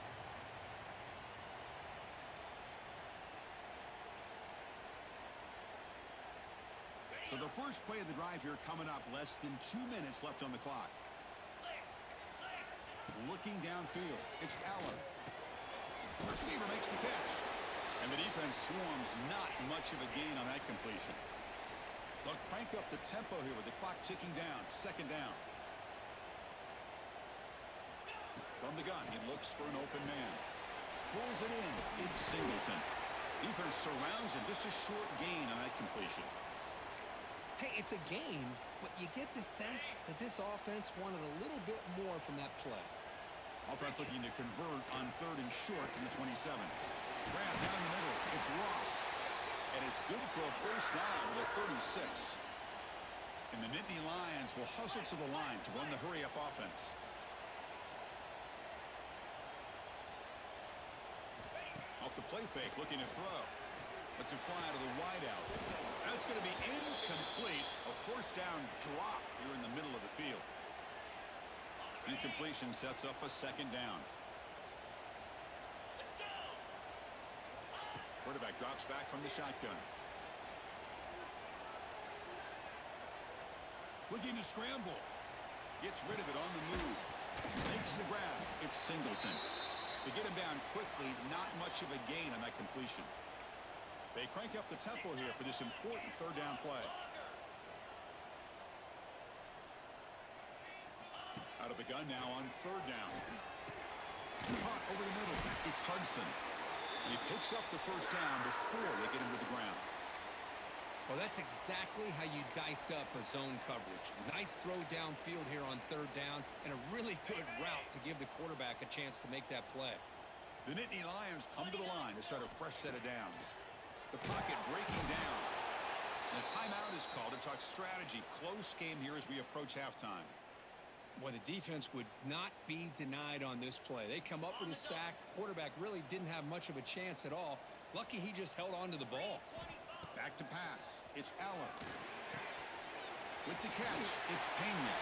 So the first play of the drive here coming up. Less than 2 minutes left on the clock. Looking downfield, it's Aller. The receiver makes the catch. And the defense swarms. Not much of a gain on that completion. They'll crank up the tempo here with the clock ticking down. 2nd down. From the gun, he looks for an open man. Pulls it in. It's Singleton. Defense surrounds him. Just a short gain on that completion. Hey, it's a game, but you get the sense that this offense wanted a little bit more from that play. Offense looking to convert on 3rd and short from the 27. Grab down the middle. It's Ross. And it's good for a first down with a 36. And the Nittany Lions will hustle to the line to run the hurry-up offense. Off the play fake, looking to throw. Lets it fly out of the wideout. That's going to be incomplete. A first down drop here in the middle of the field. Incompletion sets up a second down. Quarterback drops back from the shotgun. Looking to scramble. Gets rid of it on the move. Makes the grab. It's Singleton. To get him down quickly, not much of a gain on that completion. They crank up the tempo here for this important third down play. Out of the gun now on third down. Caught over the middle. It's Hudson. And he picks up the first down before they get him to the ground. Well, that's exactly how you dice up a zone coverage. Nice throw downfield here on third down, and a really good route to give the quarterback a chance to make that play. The Nittany Lions come to the line to start a fresh set of downs. The pocket breaking down. And a timeout is called to talk strategy. Close game here as we approach halftime. Well, the defense would not be denied on this play. They come up with a sack. Quarterback really didn't have much of a chance at all. Lucky he just held on to the ball. Back to pass. It's Allen. With the catch, it's Pena.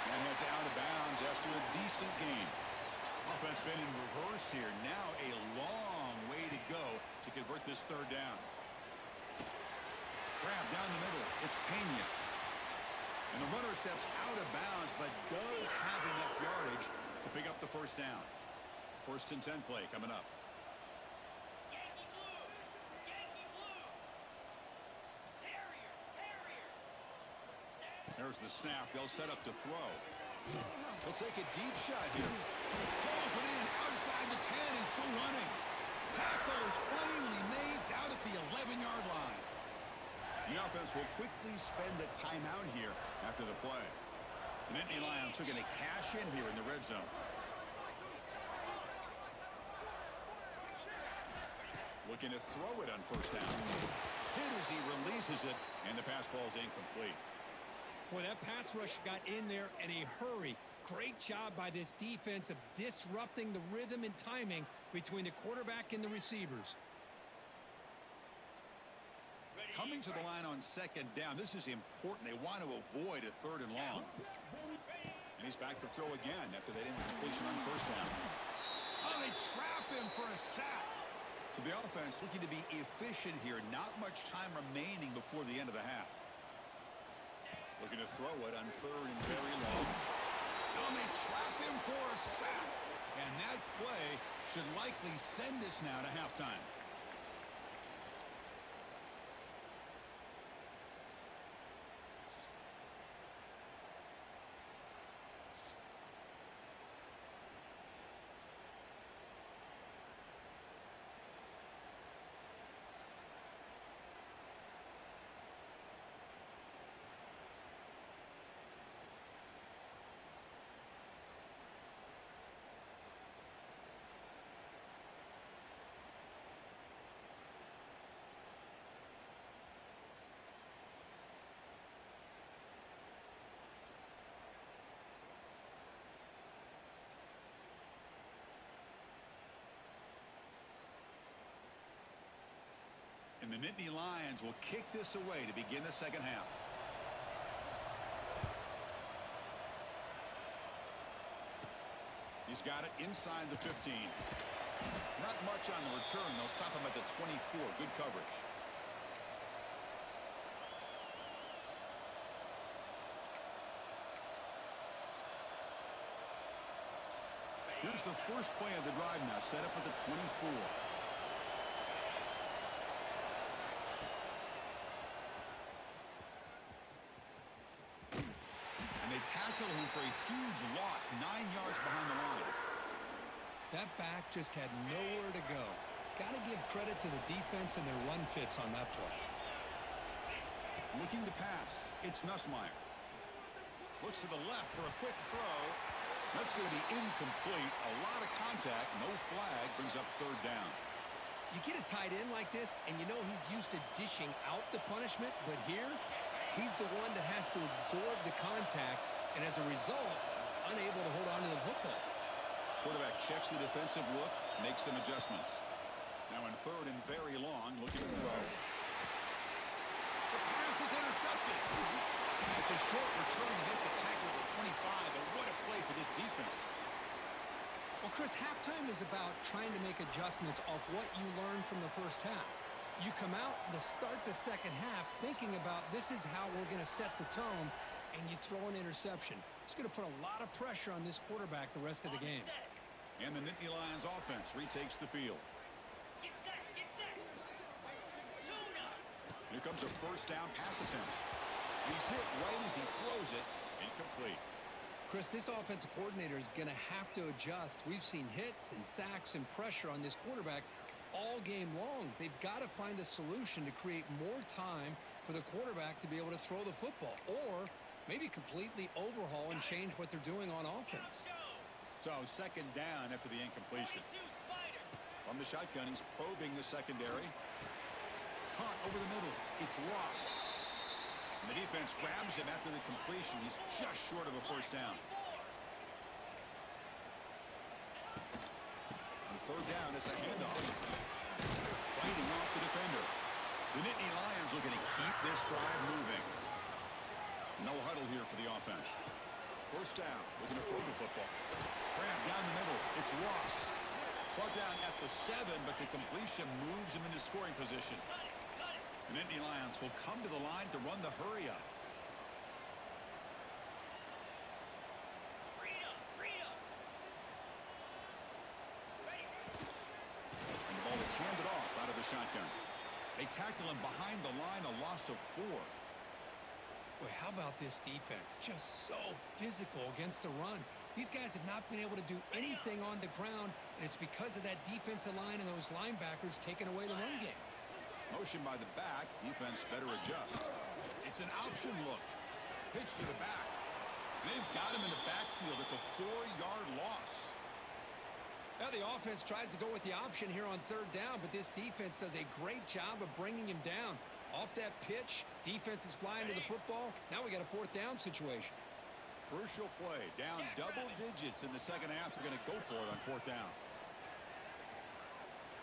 That heads out of bounds after a decent gain. Offense been in reverse here. Now a long way to go to convert this third down. Grab down the middle. It's Pena. And the runner steps out of bounds, but does have enough yardage to pick up the first down. First and 10 play coming up. There's the snap. They'll set up to throw. They'll take a deep shot here. Pulls it in outside the 10 and still running. Tackle is finally made down at the 11-yard line. The offense will quickly spend a timeout here after the play. The Nittany Lions are going to cash in here in the red zone. Looking to throw it on first down. Hit as he releases it, and the pass ball is incomplete. Boy, that pass rush got in there in a hurry. Great job by this defense of disrupting the rhythm and timing between the quarterback and the receivers. Coming to the line on second down, this is important. They want to avoid a third and long. And he's back to throw again after that incompletion on first down. Oh, they trap him for a sack. So the offense looking to be efficient here. Not much time remaining before the end of the half. Looking to throw it on third and very long. Oh, they trap him for a sack. And that play should likely send us now to halftime. And the Nittany Lions will kick this away to begin the second half. He's got it inside the 15. Not much on the return. They'll stop him at the 24. Good coverage. Here's the first play of the drive now, set up at the 24. Tackle him for a huge loss, 9 yards behind the line. That back just had nowhere to go. Got to give credit to the defense and their run fits on that play. Looking to pass. It's Nussmeier. Looks to the left for a quick throw. That's going to be incomplete. A lot of contact. No flag. Brings up third down. You get a tight end like this, and you know he's used to dishing out the punishment, but here, he's the one that has to absorb the contact, and as a result, he's unable to hold on to the football. Quarterback checks the defensive look, makes some adjustments. Now in third and very long, looking to throw. The pass is intercepted. It's a short return to get the tackle to 25, but what a play for this defense. Well, Chris, halftime is about trying to make adjustments off what you learned from the first half. You come out to start the second half thinking about this is how we're going to set the tone, and you throw an interception. It's going to put a lot of pressure on this quarterback the rest of the game. And the Nittany Lions offense retakes the field. Get set, get set. Tuna. Here comes a first down pass attempt. He's hit right as he throws it. Incomplete. Chris, this offensive coordinator is going to have to adjust. We've seen hits and sacks and pressure on this quarterback all game long. They've got to find a solution to create more time for the quarterback to be able to throw the football, or maybe completely overhaul and change what they're doing on offense. So second down after the incompletion. 42 Spider. From the shotgun, he's probing the secondary. Hunt over the middle. It's Ross. And the defense grabs him after the completion. He's just short of a first down. On third down, it's a handoff. Fighting off the defender. The Nittany Lions looking to keep this drive moving. No huddle here for the offense. First down, looking to throw the football. Grab down the middle. It's Ross. Brought down at the 7, but the completion moves him into scoring position. The Nittany Lions will come to the line to run the hurry up. Freedom. Ready. And the ball is handed off out of the shotgun. They tackle him behind the line, a loss of 4. Boy, how about this defense? Just so physical against the run. These guys have not been able to do anything on the ground, and it's because of that defensive line and those linebackers taking away the run game. Motion by the back. Defense better adjust. It's an option look. Pitch to the back. They've got him in the backfield. It's a 4-yard loss. Now the offense tries to go with the option here on third down, but this defense does a great job of bringing him down. Off that pitch, defense is flying to the football. Now we got a fourth down situation. Crucial play. Down double digits in the second half. They're going to go for it on fourth down.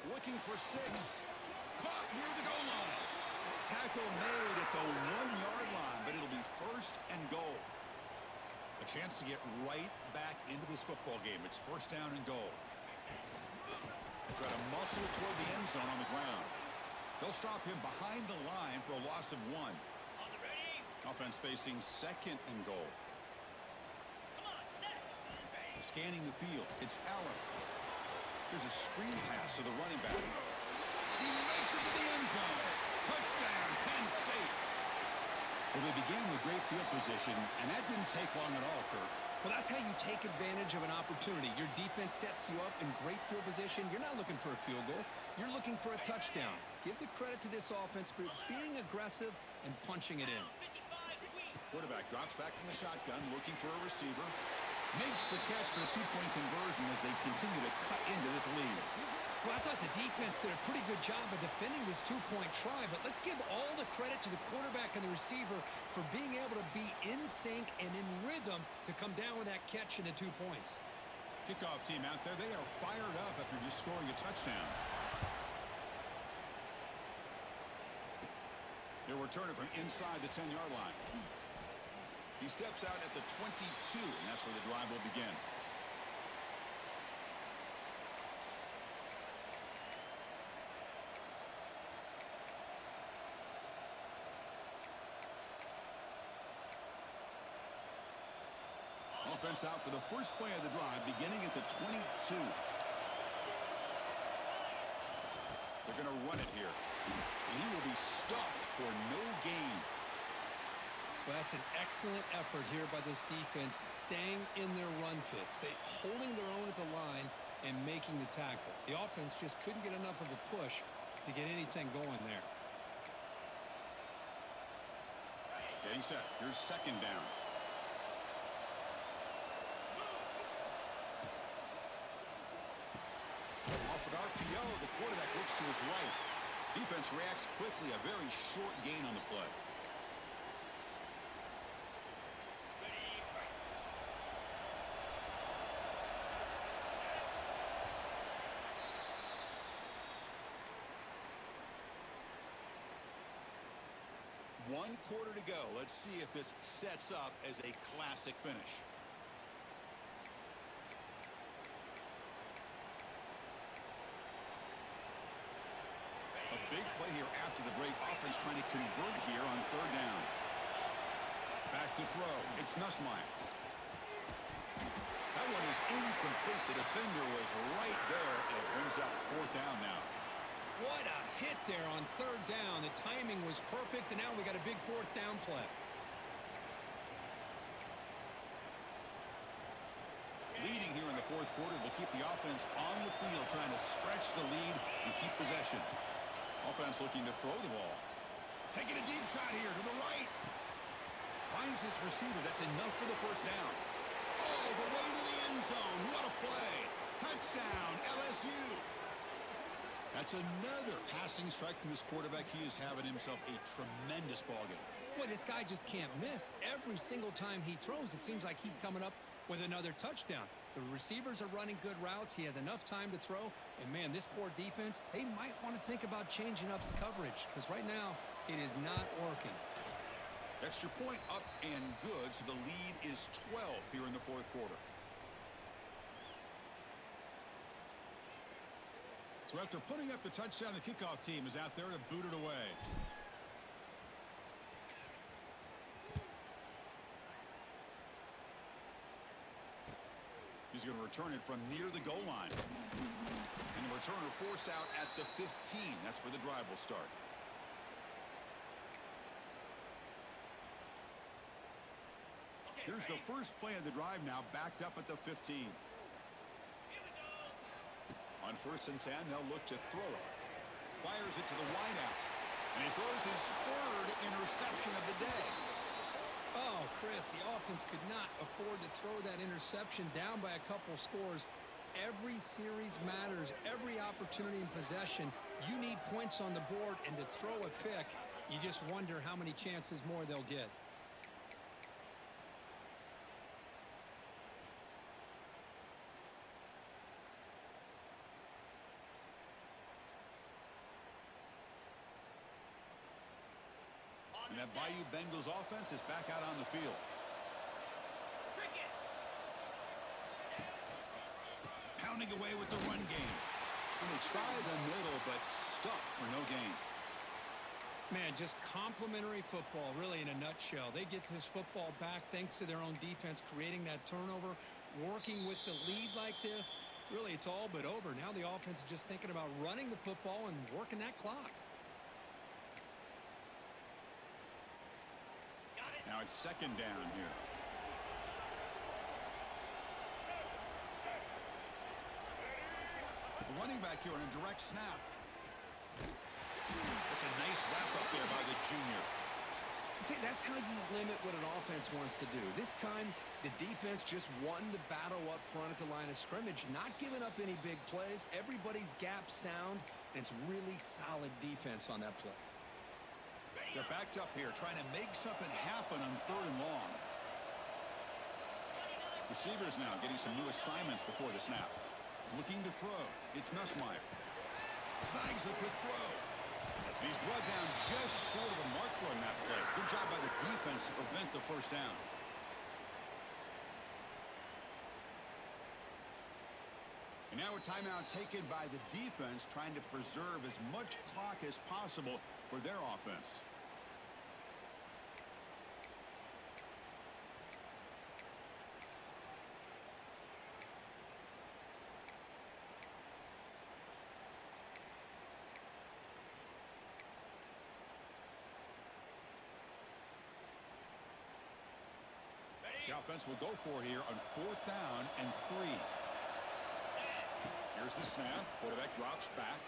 Looking for 6. Caught near the goal line. Tackle made at the 1-yard line, but it'll be first and goal. A chance to get right back into this football game. It's first down and goal. Try to muscle toward the end zone on the ground. They'll stop him behind the line for a loss of 1. On the ready. Offense facing second and goal. Come on, set. Ready. Scanning the field. It's Allen. Here's a screen pass to the running back. He makes it to the end zone. Touchdown, Penn State. Well, they began with great field position, and that didn't take long at all, Kirk. Well, that's how you take advantage of an opportunity. Your defense sets you up in great field position. You're not looking for a field goal. You're looking for a touchdown. Give the credit to this offense for being aggressive and punching it in. 55 weak. Quarterback drops back from the shotgun, looking for a receiver. Makes the catch for the 2-point conversion as they continue to cut into this lead. Well, I thought the defense did a pretty good job of defending this 2-point try, but let's give all the credit to the quarterback and the receiver for being able to be in sync and in rhythm to come down with that catch into 2 points. Kickoff team out there, they are fired up after just scoring a touchdown. He'll return it from inside the 10-yard line. He steps out at the 22, and that's where the drive will begin. Offense out for the first play of the drive, beginning at the 22. They're going to run it here. And he will be stuffed for no gain. Well, that's an excellent effort here by this defense, staying in their run fits. They holding their own at the line and making the tackle. The offense just couldn't get enough of a push to get anything going there. Getting set. Here's second down. Off an RPO, the quarterback looks to his right. Defense reacts quickly. A very short gain on the play. 1 quarter to go. Let's see if this sets up as a classic finish. A big play here after the break. Offense trying to convert here on 3rd down. Back to throw. It's Nussmeier. That one is incomplete. The defender was right there, and it brings up 4th down now. What a hit there on 3rd down. The timing was perfect, and now we got a big 4th down play. Leading here in the 4th quarter, they'll keep the offense on the field, trying to stretch the lead and keep possession. Offense looking to throw the ball. Taking a deep shot here to the right. Finds his receiver. That's enough for the 1st down. Oh, the way to the end zone. What a play. Touchdown, LSU. That's another passing strike from this quarterback. He is having himself a tremendous ballgame. Boy, this guy just can't miss. Every single time he throws, it seems like he's coming up with another touchdown. The receivers are running good routes. He has enough time to throw. And, man, this poor defense, they might want to think about changing up the coverage because right now it is not working. Extra point up and good, so the lead is 12 here in the 4th quarter. So after putting up the touchdown, the kickoff team is out there to boot it away. He's going to return it from near the goal line. And the returner forced out at the 15. That's where the drive will start. Here's the first play of the drive now, backed up at the 15. On 1st and 10, they'll look to throw it. Fires it to the wideout. And he throws his 3rd interception of the day. Oh, Chris, the offense could not afford to throw that interception down by a couple scores. Every series matters. Every opportunity in possession, you need points on the board, and to throw a pick, you just wonder how many chances more they'll get. And that Bayou Bengals offense is back out on the field. Pounding away with the run game. And they try the middle, but stuck for no gain. Man, just complimentary football, really, in a nutshell. They get this football back thanks to their own defense, creating that turnover, working with the lead like this. Really, it's all but over. Now the offense is just thinking about running the football and working that clock. Now it's 2nd down here. The running back here on a direct snap. That's a nice wrap up there by the junior. See, that's how you limit what an offense wants to do. This time, the defense just won the battle up front at the line of scrimmage, not giving up any big plays. Everybody's gap sound, and it's really solid defense on that play. They're backed up here, trying to make something happen on 3rd and long. Receivers now getting some new assignments before the snap. Looking to throw. It's Nussmeier. Snags the quick throw. And he's brought down just short of the marker on that play. Good job by the defense to prevent the 1st down. And now a timeout taken by the defense, trying to preserve as much clock as possible for their offense. The offense will go for here on 4th down and 3. Here's the snap. Quarterback drops back.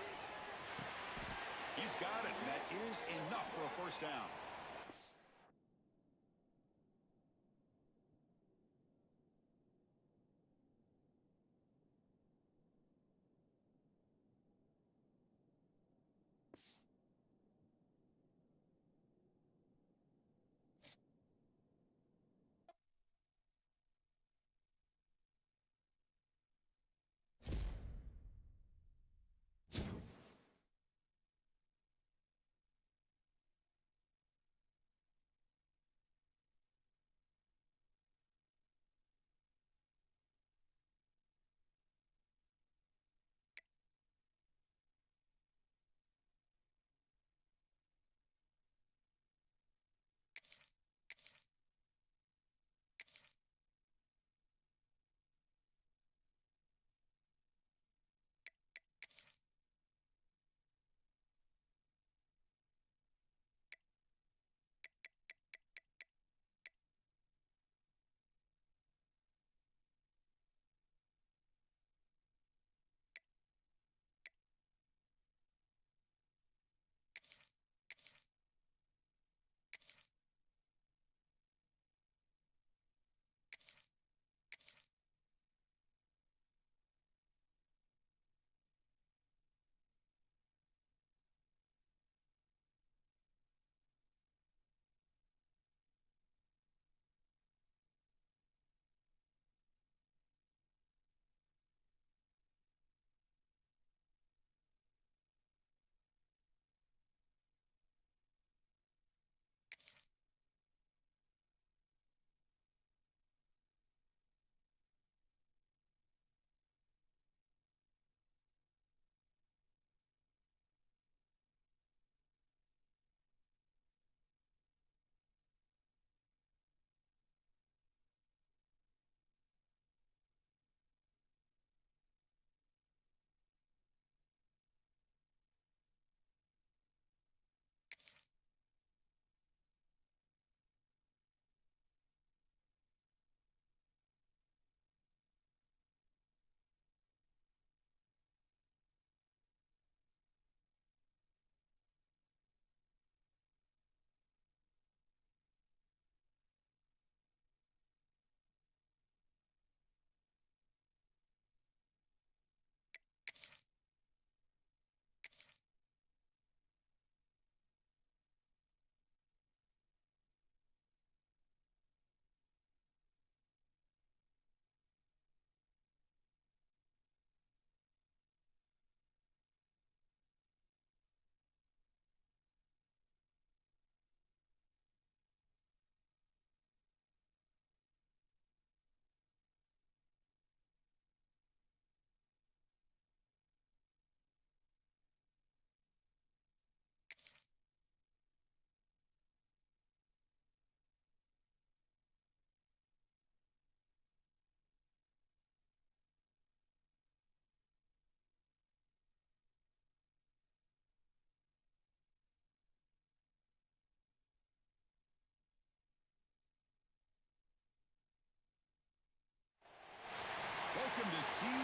He's got it, and that is enough for a 1st down.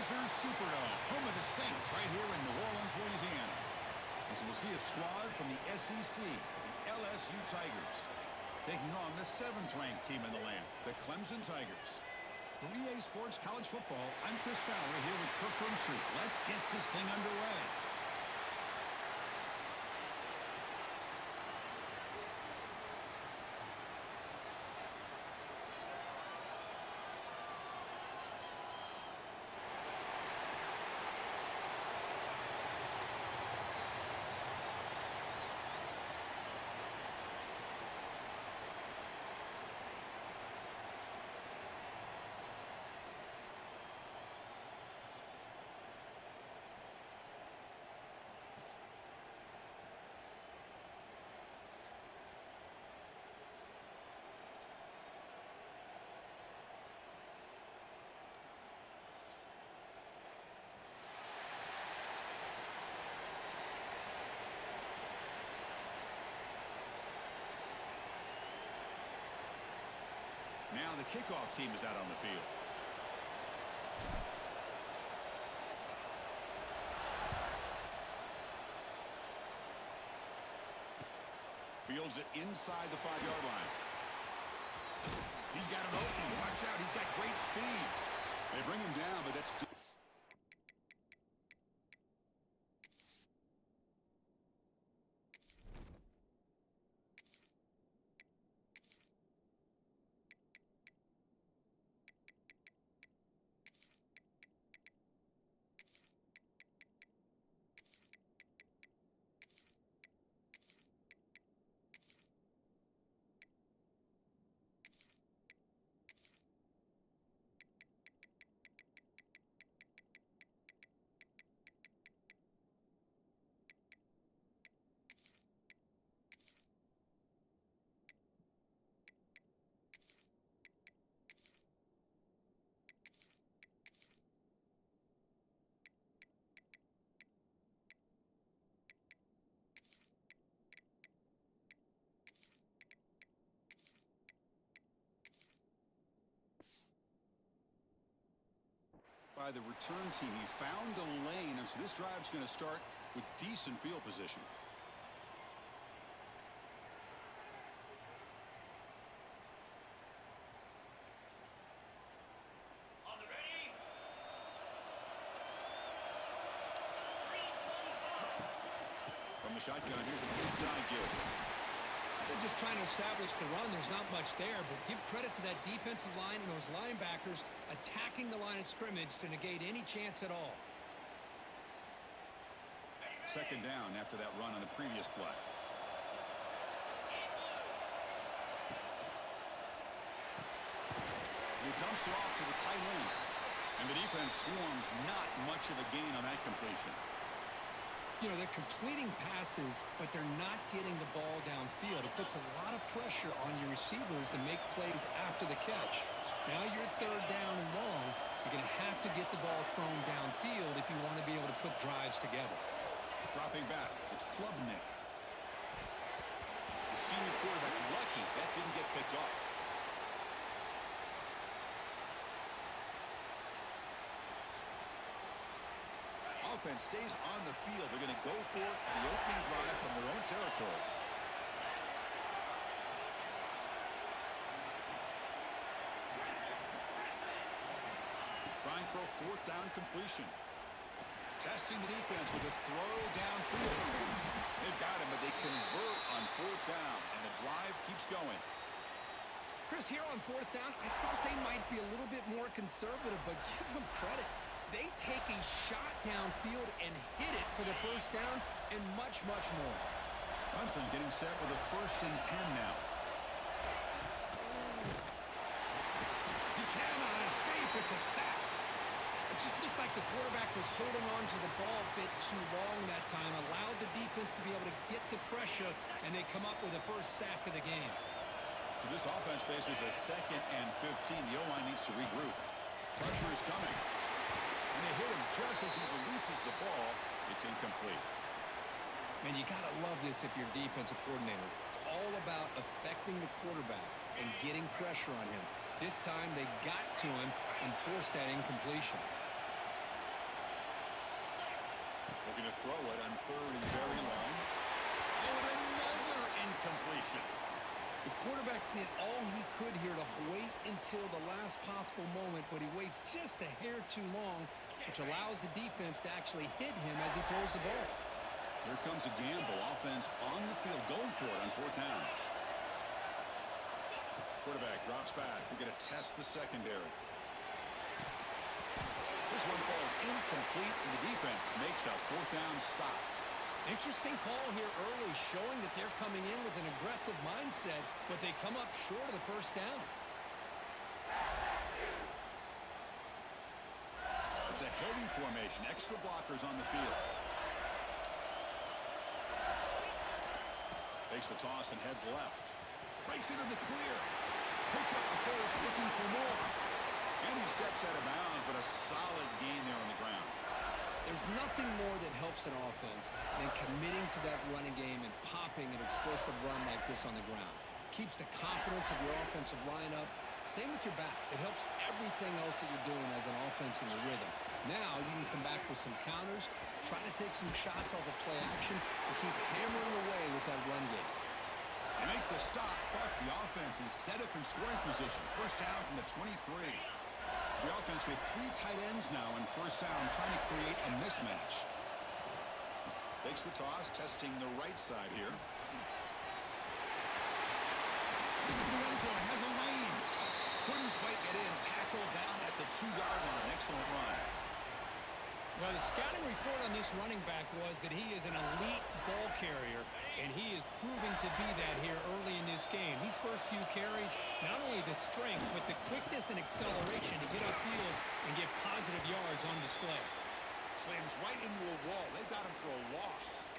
Caesars Superdome, home of the Saints, right here in New Orleans, Louisiana. As we'll see a squad from the SEC, the LSU Tigers, taking on the 7th-ranked team in the land, the Clemson Tigers. For EA Sports College Football, I'm Chris Fowler here with Kirk Herbstreit. Let's get this thing underway. Now the kickoff team is out on the field. Fields it inside the 5-yard line. He's got him open. Watch out. He's got great speed. They bring him down, but that's good. By the return team, he found a lane, and so this drive's going to start with decent field position. On the ready. From the shotgun, here's an inside give. They're just trying to establish the run. There's not much there, but give credit to that defensive line and those linebackers attacking the line of scrimmage to negate any chance at all. Second down after that run on the previous play. He dumps it off to the tight end. And the defense swarms, not much of a gain on that completion. You know, they're completing passes, but they're not getting the ball downfield. It puts a lot of pressure on your receivers to make plays after the catch. Now you're third down and long. You're going to have to get the ball thrown downfield if you want to be able to put drives together. Dropping back, it's Klubnik. The senior quarterback lucky that didn't get picked off. Offense stays on the field. They're going to go for it on the opening drive from their own territory. Trying for a 4th down completion. Testing the defense with a throw downfield. They've got him, but they convert on 4th down, and the drive keeps going. Chris, here on 4th down, I thought they might be a little bit more conservative, but give them credit. They take a shot downfield and hit it for the 1st down and much, much more. Clemson getting set with a 1st and 10 now. He cannot escape. It's a sack. It just looked like the quarterback was holding on to the ball a bit too long that time, allowed the defense to be able to get the pressure, and they come up with the 1st sack of the game. So this offense faces a 2nd and 15. The O-line needs to regroup. Pressure is coming. And they hit him just as he releases the ball. It's incomplete. Man, you got to love this if you're defensive coordinator. It's all about affecting the quarterback and getting pressure on him. This time they got to him and forced that incompletion. throw it on third and very long. Oh, and another incompletion. The quarterback did all he could here to wait until the last possible moment, but he waits just a hair too long, which allows the defense to actually hit him as he throws the ball. Here comes a gamble. Offense on the field going for it on fourth down. Quarterback drops back. We're going to test the secondary. This one falls incomplete, and the defense makes a fourth down stop. Interesting call here early, showing that they're coming in with an aggressive mindset, but they come up short of the first down. It's a heavy formation. Extra blockers on the field. Takes the toss and heads left. Breaks into the clear. Picks up the first, looking for more. And he steps out of bounds, but a solid gain there on the ground. There's nothing more that helps an offense than committing to that running game and popping an explosive run like this on the ground. Keeps the confidence of your offensive lineup. Same with your back. It helps everything else that you're doing as an offense in your rhythm. Now you can come back with some counters, try to take some shots off of play action, and keep hammering away with that run game. They make the stop, but the offense is set up in scoring position. First down from the 23. The offense with 3 tight ends now in first down, trying to create a mismatch. Takes the toss, testing the right side here. Into the end zone, has a lane. Couldn't quite get in. Tackled down at the 2-yard line. Excellent run. Well, the scouting report on this running back was that he is an elite ball carrier, and he is proving to be that here early in this game. These first few carries, not only the strength, but the quickness and acceleration to get upfield and get positive yards on display. Slams right into a wall. They've got him for a loss.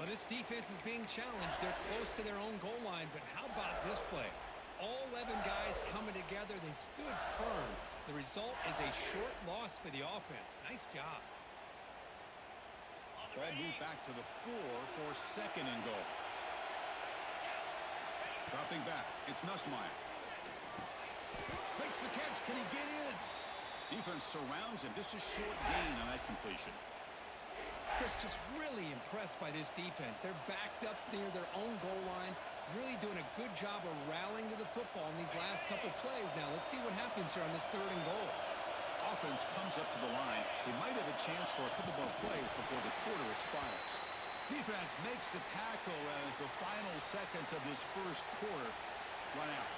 Well, this defense is being challenged. They're close to their own goal line, but how about this play? All 11 guys coming together. They stood firm. The result is a short loss for the offense. Nice job. Ball moved back to the 4 for second and goal. Dropping back. It's Nussmeier. Makes the catch. Can he get in? Defense surrounds him. Just a short gain on that completion. Chris, just really impressed by this defense. They're backed up near their own goal line. Really doing a good job of rallying to the football in these last couple plays. Now, let's see what happens here on this 3rd and goal. Offense comes up to the line. They might have a chance for a couple more plays before the quarter expires. Defense makes the tackle as the final seconds of this first quarter run out.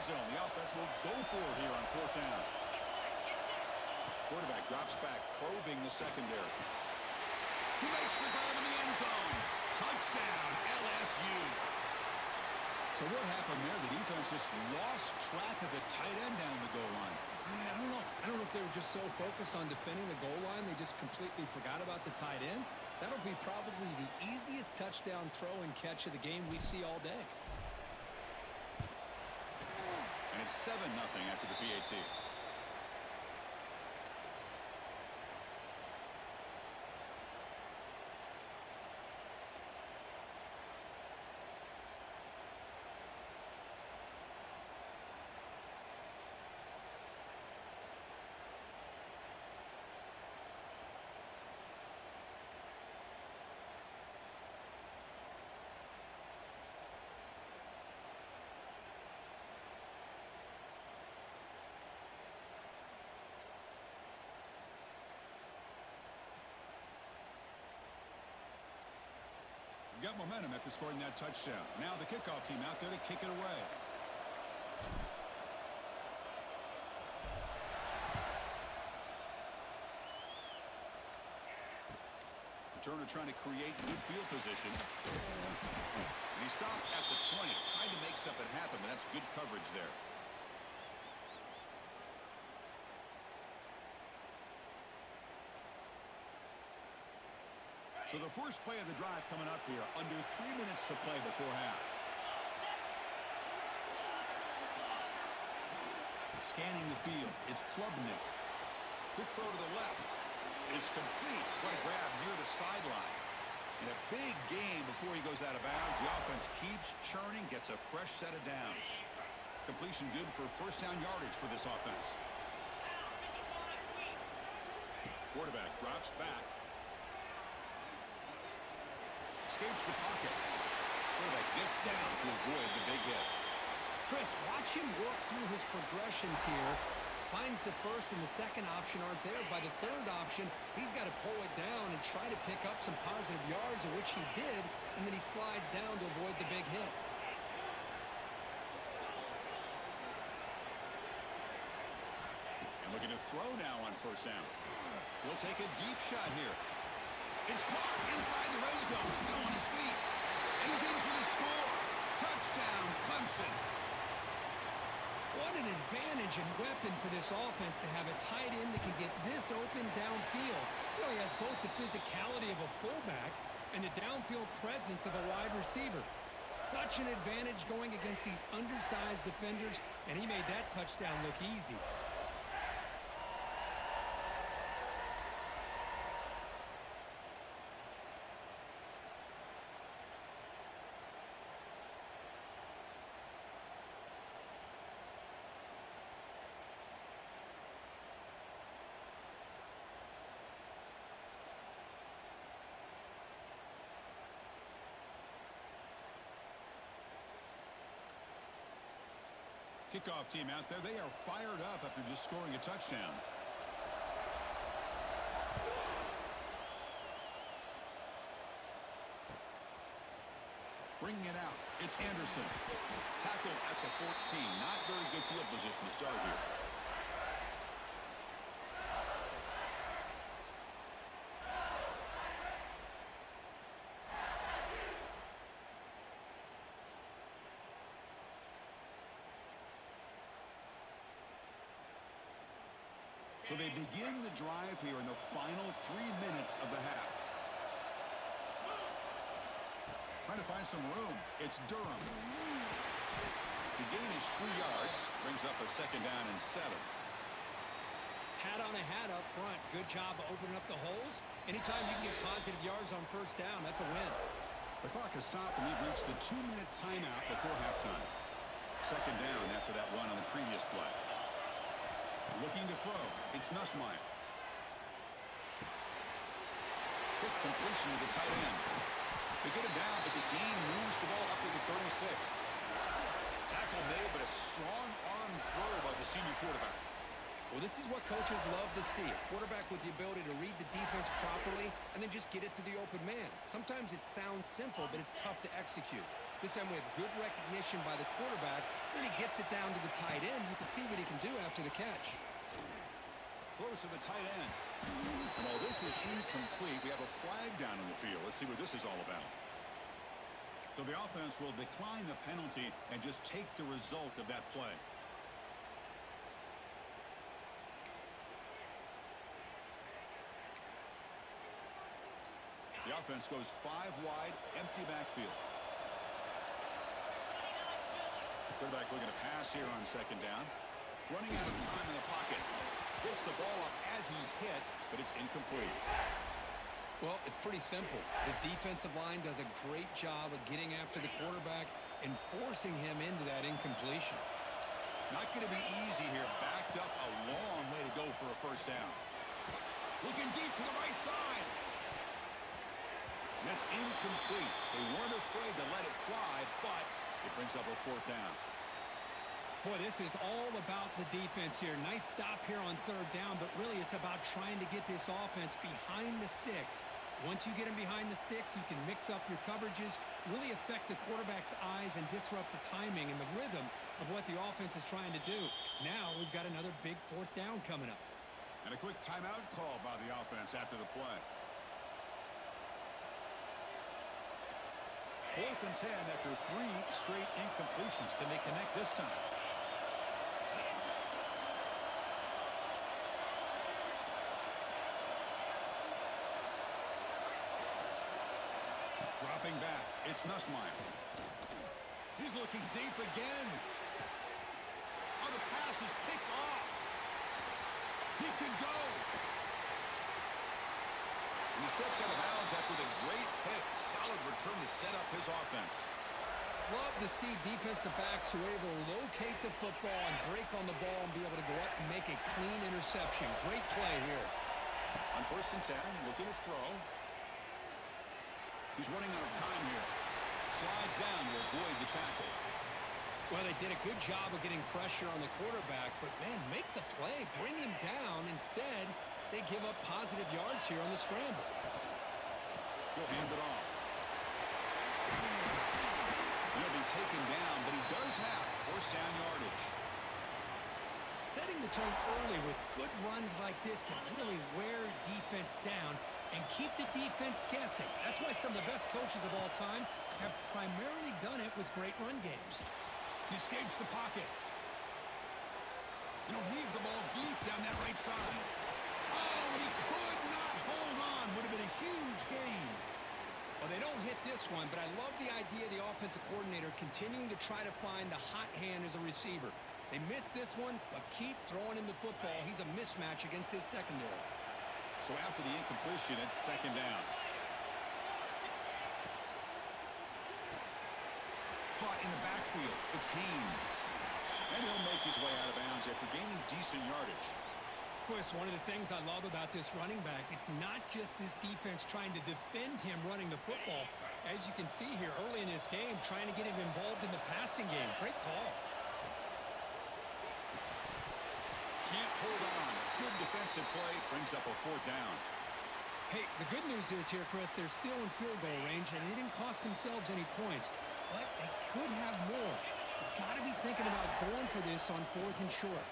Zone. The offense will go for it here on 4th down. Quarterback drops back, probing the secondary. He makes the grab in the end zone. Touchdown, LSU. So what happened there? The defense just lost track of the tight end down the goal line. I don't know. I don't know if they were just so focused on defending the goal line, they just completely forgot about the tight end. That'll be probably the easiest touchdown throw and catch of the game we see all day. And it's 7-0 after the PAT. Got momentum after scoring that touchdown. Now the kickoff team out there to kick it away. Turner trying to create good field position. And he stopped at the 20, trying to make something happen, but that's good coverage there. So the first play of the drive coming up here, under 3 minutes to play before half. Scanning the field. It's Klubnik. Quick throw to the left. It's complete. What a grab near the sideline. And a big gain before he goes out of bounds. The offense keeps churning, gets a fresh set of downs. Completion good for first down yardage for this offense. Quarterback drops back. Escapes the pocket. Quarterback gets down to avoid the big hit. Chris, watch him work through his progressions here. Finds the first and the second option aren't there. By the third option, he's got to pull it down and try to pick up some positive yards, of which he did, and then he slides down to avoid the big hit. And looking to throw now on first down. He'll take a deep shot here. It's caught inside the red zone, still on his feet. And he's in for the score. Touchdown, Clemson. What an advantage and weapon for this offense to have a tight end that can get this open downfield. Really has both the physicality of a fullback and the downfield presence of a wide receiver. Such an advantage going against these undersized defenders, and he made that touchdown look easy. Kickoff team out there. They are fired up after just scoring a touchdown. Bringing it out. It's Anderson. Tackled at the 14. Not very good field position to start here. So they begin the drive here in the final 3 minutes of the half. Trying to find some room. It's Durham. The gain is 3 yards. Brings up a second down and 7. Hat on a hat up front. Good job of opening up the holes. Anytime you can get positive yards on first down, that's a win. The clock has stopped, and we've reached the 2-minute timeout before halftime. Second down after that run on the previous play. Looking to throw. It's Nussmeier. Quick completion to the tight end. They get him down, but the gain moves the ball up to the 36. Tackle made, but a strong arm throw by the senior quarterback. Well, this is what coaches love to see. A quarterback with the ability to read the defense properly and then just get it to the open man. Sometimes it sounds simple, but it's tough to execute. This time we have good recognition by the quarterback. Then he gets it down to the tight end. You can see what he can do after the catch. Close to the tight end. And while this is incomplete, we have a flag down in the field. Let's see what this is all about. So the offense will decline the penalty and just take the result of that play. The offense goes 5 wide, empty backfield. Quarterback looking to pass here on second down. Running out of time in the pocket. Gets the ball up as he's hit, but it's incomplete. Well, it's pretty simple. The defensive line does a great job of getting after the quarterback and forcing him into that incompletion. Not going to be easy here. Backed up a long way to go for a first down. Looking deep to the right side. And that's incomplete. They weren't afraid to let it fly, but it brings up a 4th down. Boy, this is all about the defense here. Nice stop here on 3rd down, but really it's about trying to get this offense behind the sticks. Once you get them behind the sticks, you can mix up your coverages, really affect the quarterback's eyes and disrupt the timing and the rhythm of what the offense is trying to do. Now we've got another big 4th down coming up. And a quick timeout call by the offense after the play. 4th and 10 after 3 straight incompletions. Can they connect this time? Dropping back. It's Nussmeier. He's looking deep again. A the pass is picked off. He could go. And he steps out of bounds after the great pick. Solid return to set up his offense. Love to see defensive backs who are able to locate the football and break on the ball and be able to go up and make a clean interception. Great play here. On 1st and 10, looking to throw. He's running out of time here. Slides down to avoid the tackle. Well, they did a good job of getting pressure on the quarterback, but, man, make the play. Bring him down. Instead, they give up positive yards here on the scramble. He'll hand it off. He'll be taken down, but he does have 1st down yardage. Setting the tone early with good runs like this can really wear defense down and keep the defense guessing. That's why some of the best coaches of all time have primarily done it with great run games. He escapes the pocket. And he'll heave the ball deep down that right side. Oh, he could not hold on. Would have been a huge gain. Well, they don't hit this one, but I love the idea of the offensive coordinator continuing to try to find the hot hand as a receiver. They missed this one, but keep throwing him the football. He's a mismatch against his secondary. So after the incompletion, it's 2nd down. Caught in the backfield. It's Haynes. And he'll make his way out of bounds after gaining decent yardage. Well, it's one of the things I love about this running back. It's not just this defense trying to defend him running the football. As you can see here early in this game, trying to get him involved in the passing game. Great call. Can't hold on. Good defensive play. Brings up a 4th down. Hey, the good news is here, Chris, they're still in field goal range, and they didn't cost themselves any points. But they could have more. You've got to be thinking about going for this on 4th and short.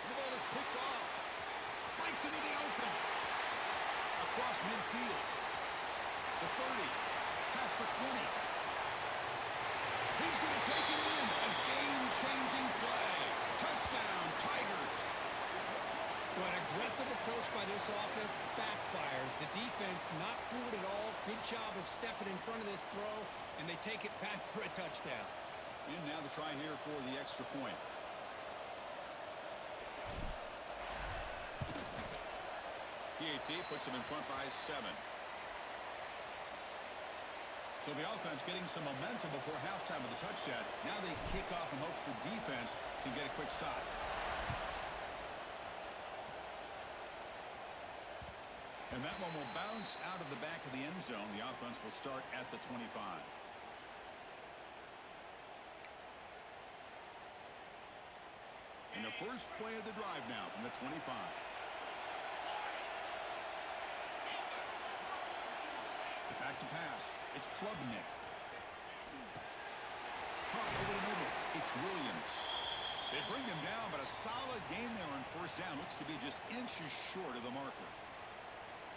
The ball is picked off. Breaks into the open. Across midfield. The 30. Past the 20. He's going to take it in. A game-changing play. Touchdown, Tigers. Well, an aggressive approach by this offense backfires. The defense not fooled at all. Good job of stepping in front of this throw, and they take it back for a touchdown. And now the try here for the extra point. PAT puts him in front by 7. So the offense getting some momentum before halftime with the touchdown. Now they kick off in hopes the defense can get a quick stop. And that one will bounce out of the back of the end zone. The offense will start at the 25. And the first play of the drive now from the 25. Back to pass. It's Klubnik. Caught over the middle. It's Williams. They bring him down, but a solid gain there on 1st down. Looks to be just inches short of the marker.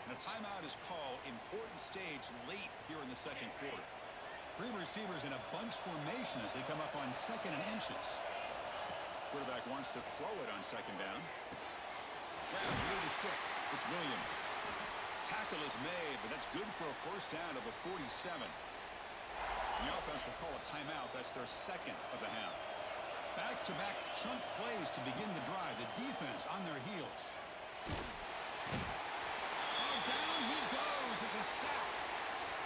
And a timeout is called. Important stage late here in the 2nd quarter. 3 receivers in a bunch formation as they come up on 2nd and inches. Quarterback wants to throw it on 2nd down. Grab near the sticks. It's Williams. Tackle is made, but that's good for a 1st down to the 47. The offense will call a timeout. That's their 2nd of the half. Back-to-back chunk plays to begin the drive. The defense on their heels. Oh, down he goes. It's a sack.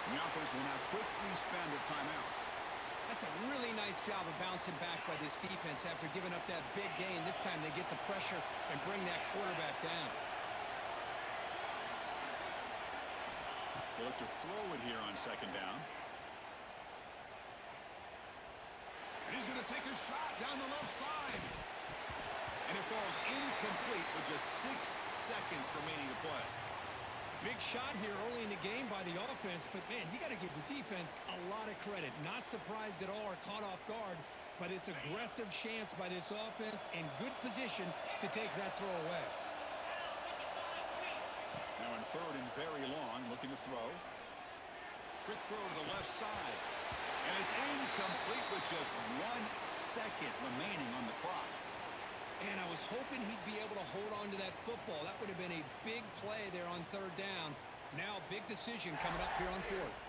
The offense will now quickly spend a timeout. That's a really nice job of bouncing back by this defense after giving up that big gain. This time they get the pressure and bring that quarterback down. They look to throw it here on 2nd down. And he's going to take a shot down the left side. And it falls incomplete with just 6 seconds remaining to play. Big shot here early in the game by the offense, but, man, you got to give the defense a lot of credit. Not surprised at all or caught off guard, but it's aggressive chance by this offense and good position to take that throw away. Now in 3rd and very long, looking to throw. Quick throw to the left side. And it's incomplete with just 1 second remaining on the clock. And I was hoping he'd be able to hold on to that football. That would have been a big play there on 3rd down. Now a big decision coming up here on 4th.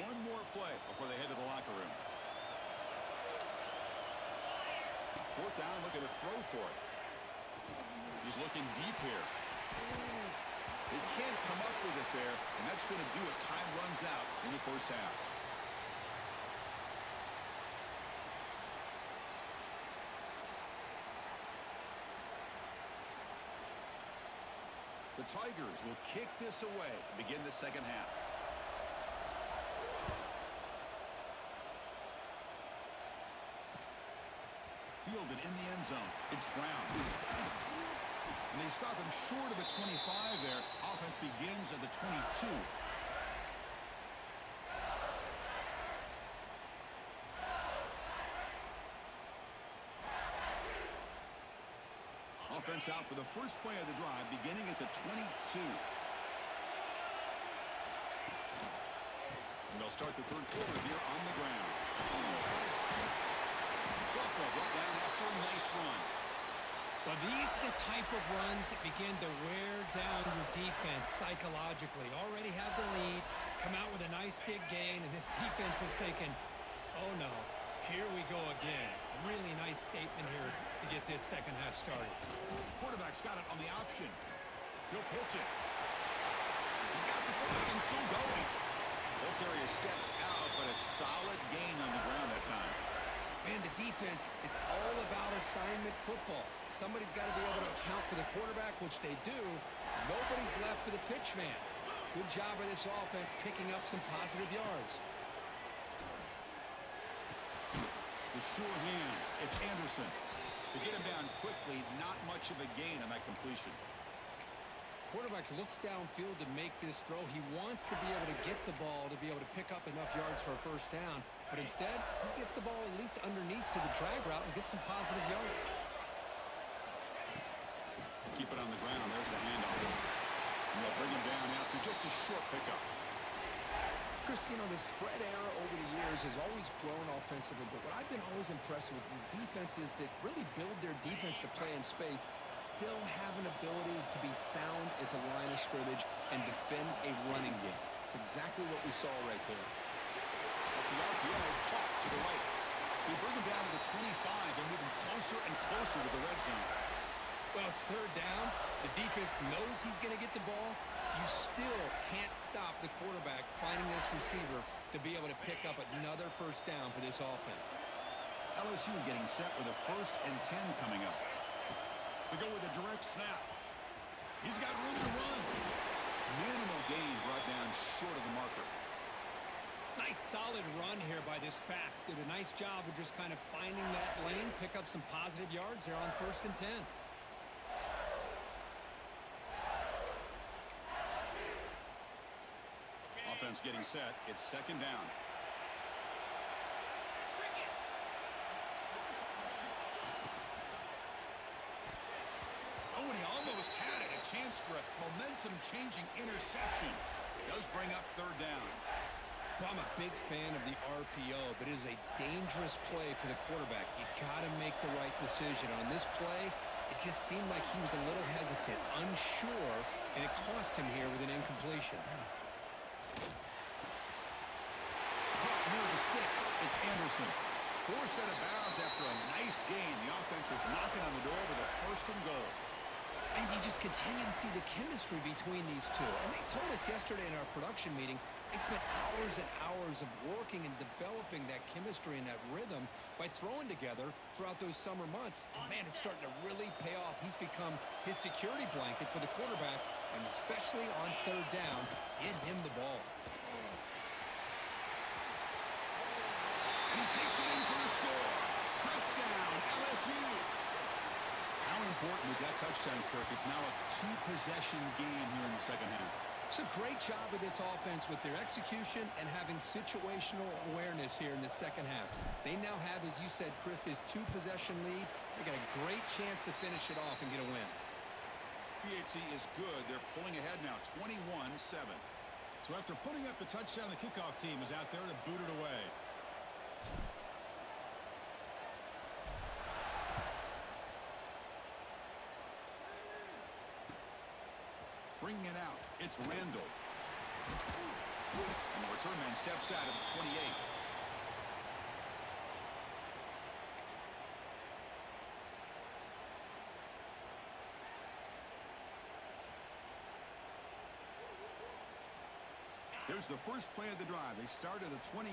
One more play before they head to the locker room. Fourth down, looking to throw for it. He's looking deep here. They can't come up with it there, and that's going to do it. Time runs out in the first half. The Tigers will kick this away to begin the second half. Fielded in the end zone. It's Brown. And they stop him short of the 25 there. Offense begins at the 22. Offense out for the first play of the drive, beginning at the 22. And they'll start the third quarter here on the ground. Softball brought down after a nice run. Well, these are the type of runs that begin to wear down your defense psychologically. Already have the lead, come out with a nice big gain, and this defense is thinking, oh no, here we go again. Really nice statement here to get this second half started. Quarterback's got it on the option. He'll pitch it. He's got the first and still going. Ball carrier steps out, but a solid gain on the ground that time. Man, the defense, it's all about assignment football. Somebody's got to be able to account for the quarterback, which they do. Nobody's left for the pitch man. Good job of this offense picking up some positive yards. The sure hands. It's Anderson. To get him down quickly, not much of a gain on that completion. Quarterback looks downfield to make this throw. He wants to be able to get the ball to be able to pick up enough yards for a first down. But instead, he gets the ball at least underneath to the drag route and gets some positive yards. Keep it on the ground. There's the handoff. And they'll bring him down after just a short pickup. Chris, you know, the spread era over the years has always grown offensively, but what I've been always impressed with the defenses that really build their defense to play in space still have an ability to be sound at the line of scrimmage and defend a running game. It's exactly what we saw right there. Off the RPO, caught to the right. They bring him down to the 25 and moving closer and closer to the red zone. Well, it's third down. The defense knows he's going to get the ball. You still can't stop the quarterback finding this receiver to be able to pick up another first down for this offense. LSU getting set with a 1st and 10 coming up. To go with a direct snap. He's got room to run. Minimal gain brought down short of the marker. Nice solid run here by this back. Did a nice job of just kind of finding that lane, pick up some positive yards there on 1st and 10. Offense getting set. It's 2nd down. Oh, and he almost had it. A chance for a momentum-changing interception. Does bring up 3rd down. I'm a big fan of the RPO, but it is a dangerous play for the quarterback. You got to make the right decision. On this play, it just seemed like he was a little hesitant, unsure, and it cost him here with an incompletion. Near the sticks, it's Anderson. 4 set of bounds after a nice gain. The offense is knocking on the door with a 1st and goal. And you just continue to see the chemistry between these two. And they told us yesterday in our production meeting, they spent hours and hours of working and developing that chemistry and that rhythm by throwing together throughout those summer months. And, man, it's starting to really pay off. He's become his security blanket for the quarterback, and especially on 3rd down, get him the ball. And he takes it in for the score. Touchdown, LSU. How important was that touchdown, Kirk? It's now a 2-possession game here in the second half. It's a great job of this offense with their execution and having situational awareness here in the second half. They now have, as you said, Chris, this 2-possession lead. They got a great chance to finish it off and get a win. PHC is good. They're pulling ahead now, 21-7. So after putting up the touchdown, the kickoff team is out there to boot it away. Bringing it out, it's Randall. And the return man steps out of the 28. Here's the first play of the drive. They start at the 28.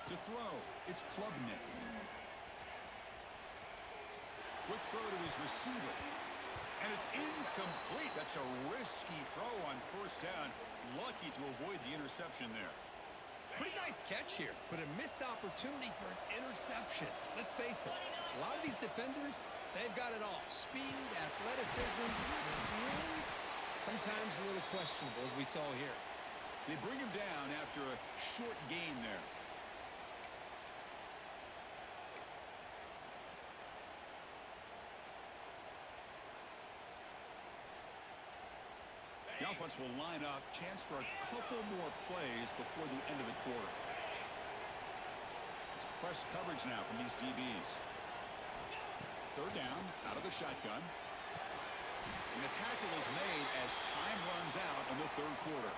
To throw, it's Klubnik. Quick throw to his receiver. And it's incomplete. That's a risky throw on first down. Lucky to avoid the interception there. Pretty nice catch here, but a missed opportunity for an interception. Let's face it, a lot of these defenders, they've got it all. Speed, athleticism, hands, sometimes a little questionable, as we saw here. They bring him down after a short gain there. The offense will line up. Chance for a couple more plays before the end of the quarter. It's press coverage now from these DBs. Third down, out of the shotgun. And the tackle is made as time runs out in the third quarter.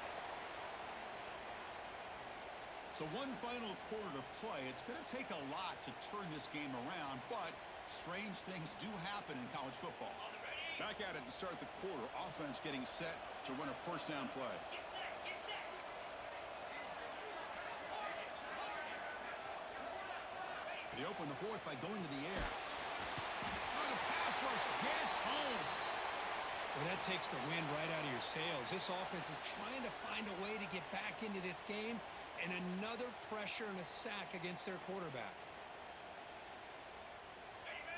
So one final quarter to play. It's going to take a lot to turn this game around, but strange things do happen in college football. Back at it to start the quarter. Offense getting set to run a first down play. They open the fourth by going to the air. Oh, the pass rush gets home. Well, that takes the wind right out of your sails. This offense is trying to find a way to get back into this game, and another pressure and a sack against their quarterback.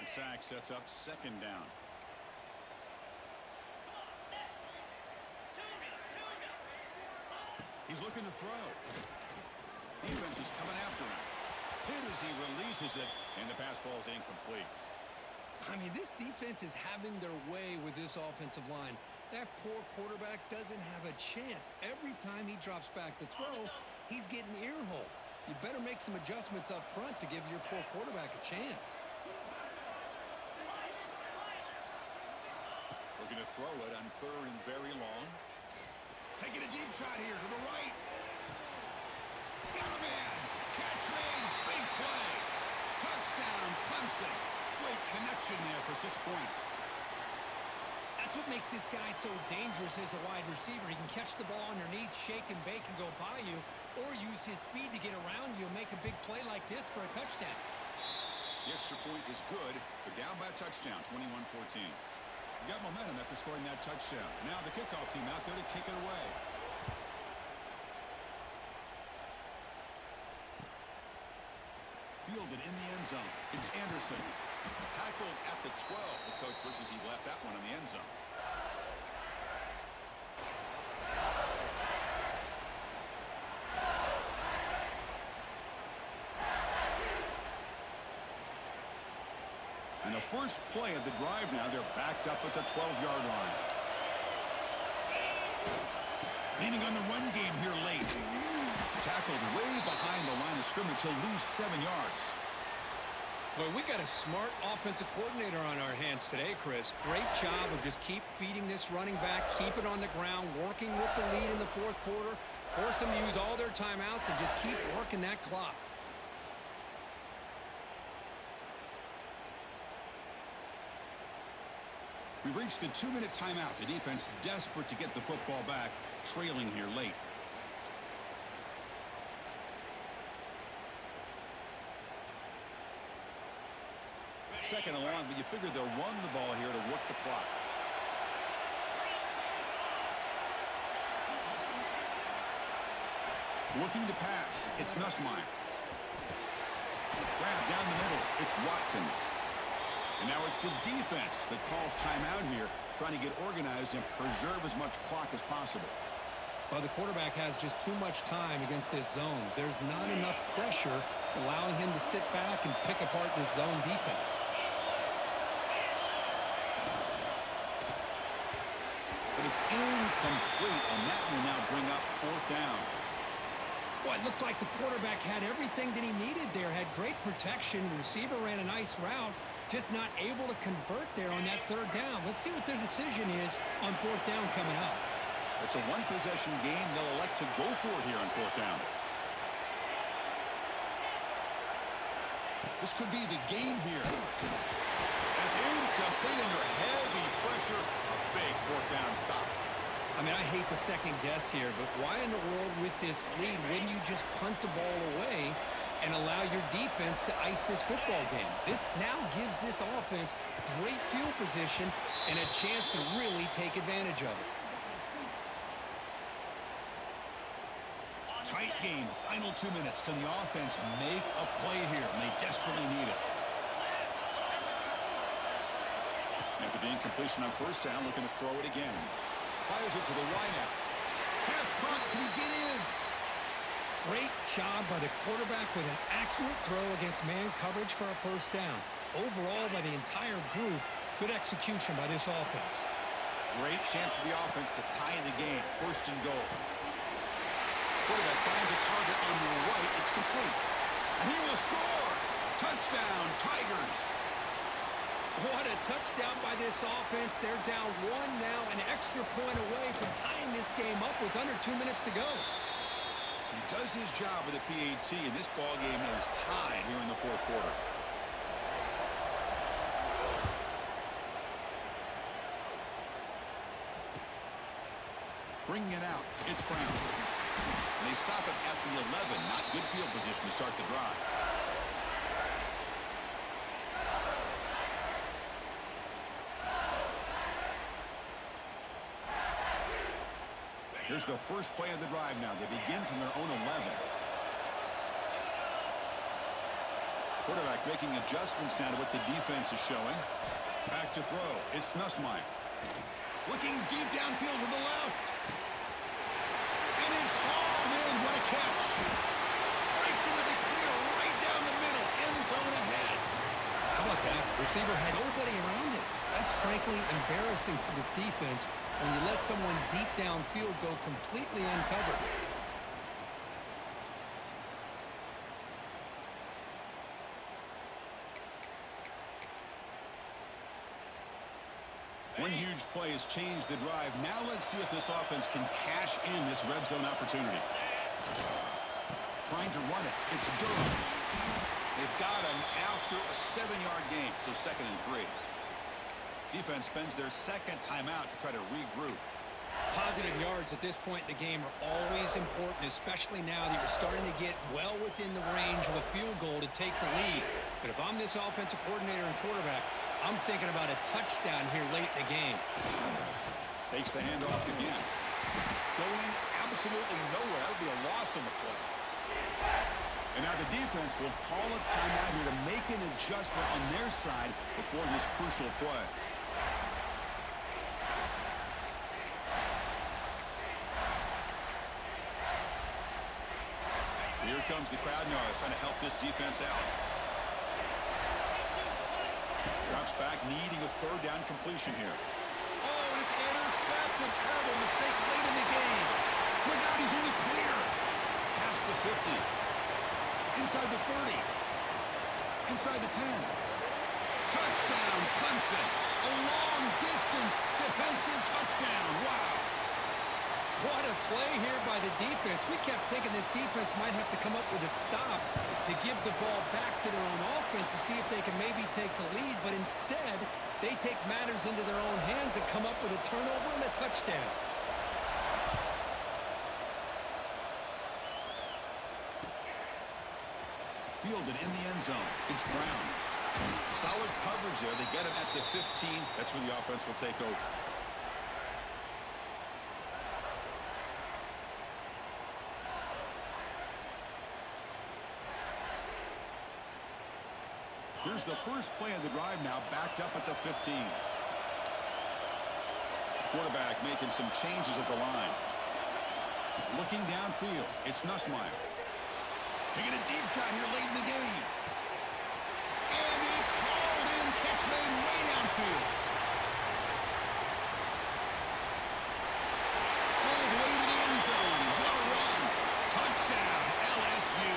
The sack sets up second down. He's looking to throw. Defense is coming after him. Hit as he releases it, and the pass ball is incomplete. I mean, this defense is having their way with this offensive line. That poor quarterback doesn't have a chance. Every time he drops back to throw, he's getting earhole. You better make some adjustments up front to give your poor quarterback a chance. Looking to throw it on third and very long. Taking a deep shot here to the right. Got a man. Catch made. Big play. Touchdown, Clemson. Great connection there for 6 points. That's what makes this guy so dangerous as a wide receiver. He can catch the ball underneath, shake and bake and go by you, or use his speed to get around you and make a big play like this for a touchdown. The extra point is good. They're down by a touchdown, 21-14. Got momentum after scoring that touchdown. Now the kickoff team out there to kick it away. Fielded in the end zone. It's Anderson. Tackled at the 12. The coach wishes he left that one in the end zone. And the first play of the drive now, they're backed up at the 12-yard line. Leaning on the run game here late. Tackled way behind the line of scrimmage. He'll lose 7 yards. Well, we got a smart offensive coordinator on our hands today, Chris. Great job of just keep feeding this running back, keep it on the ground, working with the lead in the fourth quarter, force them to use all their timeouts, and just keep working that clock. We've reached the 2-minute timeout. The defense desperate to get the football back, trailing here late. Second and long, but you figure they'll run the ball here to work the clock. Looking to pass, it's Nussmeier. Grab down the middle, it's Watkins. And now it's the defense that calls timeout here, trying to get organized and preserve as much clock as possible. Well, the quarterback has just too much time against this zone. There's not enough pressure to allowing him to sit back and pick apart this zone defense. But it's incomplete, and that will now bring up fourth down. Well, it looked like the quarterback had everything that he needed there, had great protection. The receiver ran a nice route, just not able to convert there on that third down. Let's see what their decision is on fourth down coming up. It's a one-possession game. They'll elect to go for it here on fourth down. This could be the game here. It's incomplete under heavy pressure. A big fourth down stop. I mean, I hate to to second guess here, but why in the world with this lead wouldn't you just punt the ball away and allow your defense to ice this football game? This now gives this offense great field position and a chance to really take advantage of it. Tight game, final 2 minutes. Can the offense make a play here? And they desperately need it. After the incompletion on first down, looking to throw it again. Fires it to the wide out. Pass caught. Can he get in? Great job by the quarterback with an accurate throw against man coverage for a first down. Overall, by the entire group, good execution by this offense. Great chance for the offense to tie the game. First and goal. Quarterback finds a target on the right. It's complete. And he will score. Touchdown, Tigers. What a touchdown by this offense. They're down one now, an extra point away from tying this game up with under 2 minutes to go. He does his job with a PAT, and this ball game is tied here in the fourth quarter. Bringing it out, it's Brown. And they stop it at the 11. Not good field position to start the drive. Here's the first play of the drive now. They begin from their own 11. Quarterback making adjustments now to what the defense is showing. Back to throw. It's Nussmeier. Looking deep downfield to the left. And it's hauled in. What a catch. Breaks into the clear right down the middle. End zone ahead. How about that? Receiver had nobody around him. That's frankly embarrassing for this defense when you let someone deep downfield go completely uncovered. One huge play has changed the drive. Now let's see if this offense can cash in this red zone opportunity. Trying to run it. It's Durham. They've got him after a 7-yard gain, so 2nd and 3. Defense spends their second timeout to try to regroup. Positive yards at this point in the game are always important, especially now that you're starting to get well within the range of a field goal to take the lead. But if I'm this offensive coordinator and quarterback, I'm thinking about a touchdown here late in the game. Takes the handoff again. Going absolutely nowhere. That would be a loss on the play. And now the defense will call a timeout here to make an adjustment on their side before this crucial play. Here comes the crowd noise trying to help this defense out. Drops back, needing a 3rd down completion here. Oh, and it's intercepted. Terrible mistake late in the game. Look out, he's in the clear. Past the 50. Inside the 30. Inside the 10. Touchdown, Clemson. A long distance defensive touchdown. Wow. What a play here by the defense. We kept thinking this defense might have to come up with a stop to give the ball back to their own offense to see if they can maybe take the lead, but instead they take matters into their own hands and come up with a turnover and a touchdown. Fielded in the end zone. It's Brown. Solid coverage there. They get him at the 15. That's where the offense will take over. Here's the first play of the drive now, backed up at the 15. Quarterback making some changes at the line. Looking downfield, it's Nussmeier. Taking a deep shot here late in the game. And it's hauled in, catch made way downfield. All the way to the end zone. What a run. Touchdown, LSU.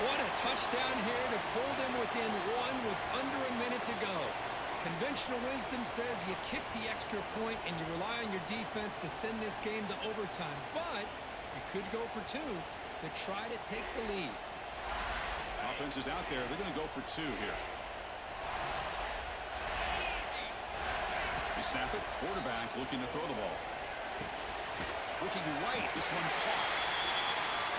What a touchdown here to pull them within one with under a minute to go. Conventional wisdom says you kick the extra point and you rely on your defense to send this game to overtime. But you could go for 2 to try to take the lead. Offense is out there. They're going to go for 2 here. They snap it. Quarterback looking to throw the ball. Looking right, this one caught.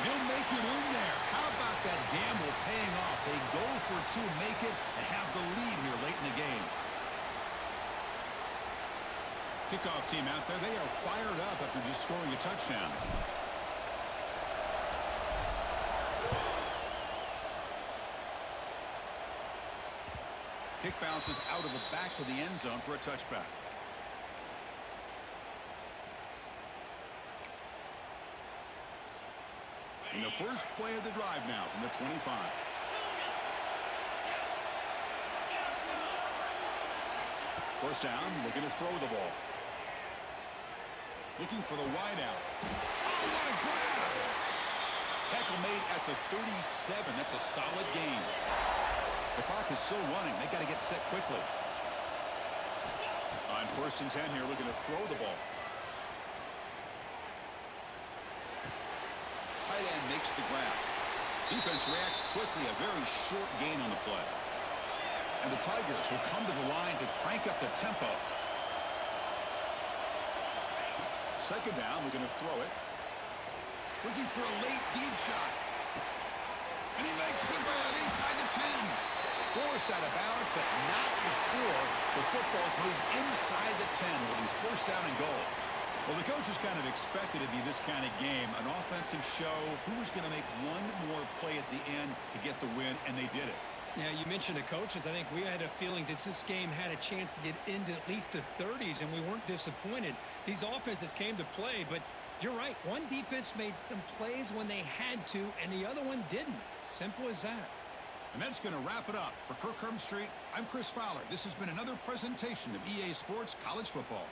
He'll make it in there. How about that gamble paying off? They go for two, make it, and have the lead here late in the game. Kickoff team out there. They are fired up after just scoring a touchdown. Kick bounces out of the back of the end zone for a touchback. And the first play of the drive now from the 25. First down, looking to throw the ball. Looking for the wideout. Oh, what a grab! Tackle made at the 37. That's a solid gain. The clock is still running. They got to get set quickly. On 1st and 10 here, looking to throw the ball. Tight end makes the grab. Defense reacts quickly. A very short gain on the play. And the Tigers will come to the line to crank up the tempo. Second down, we're going to throw it. Looking for a late deep shot. And he makes the grab inside the 10. Forced out of bounds, but not before the football's moved inside the 10. Will be first down and goal. Well, the coaches kind of expected it to be this kind of game, an offensive show. Who was going to make one more play at the end to get the win, and they did it. Yeah, you mentioned the coaches. I think we had a feeling that this game had a chance to get into at least the 30s, and we weren't disappointed. These offenses came to play, but you're right. One defense made some plays when they had to, and the other one didn't. Simple as that. And that's going to wrap it up. For Kirk Street, I'm Chris Fowler. This has been another presentation of EA Sports College Football.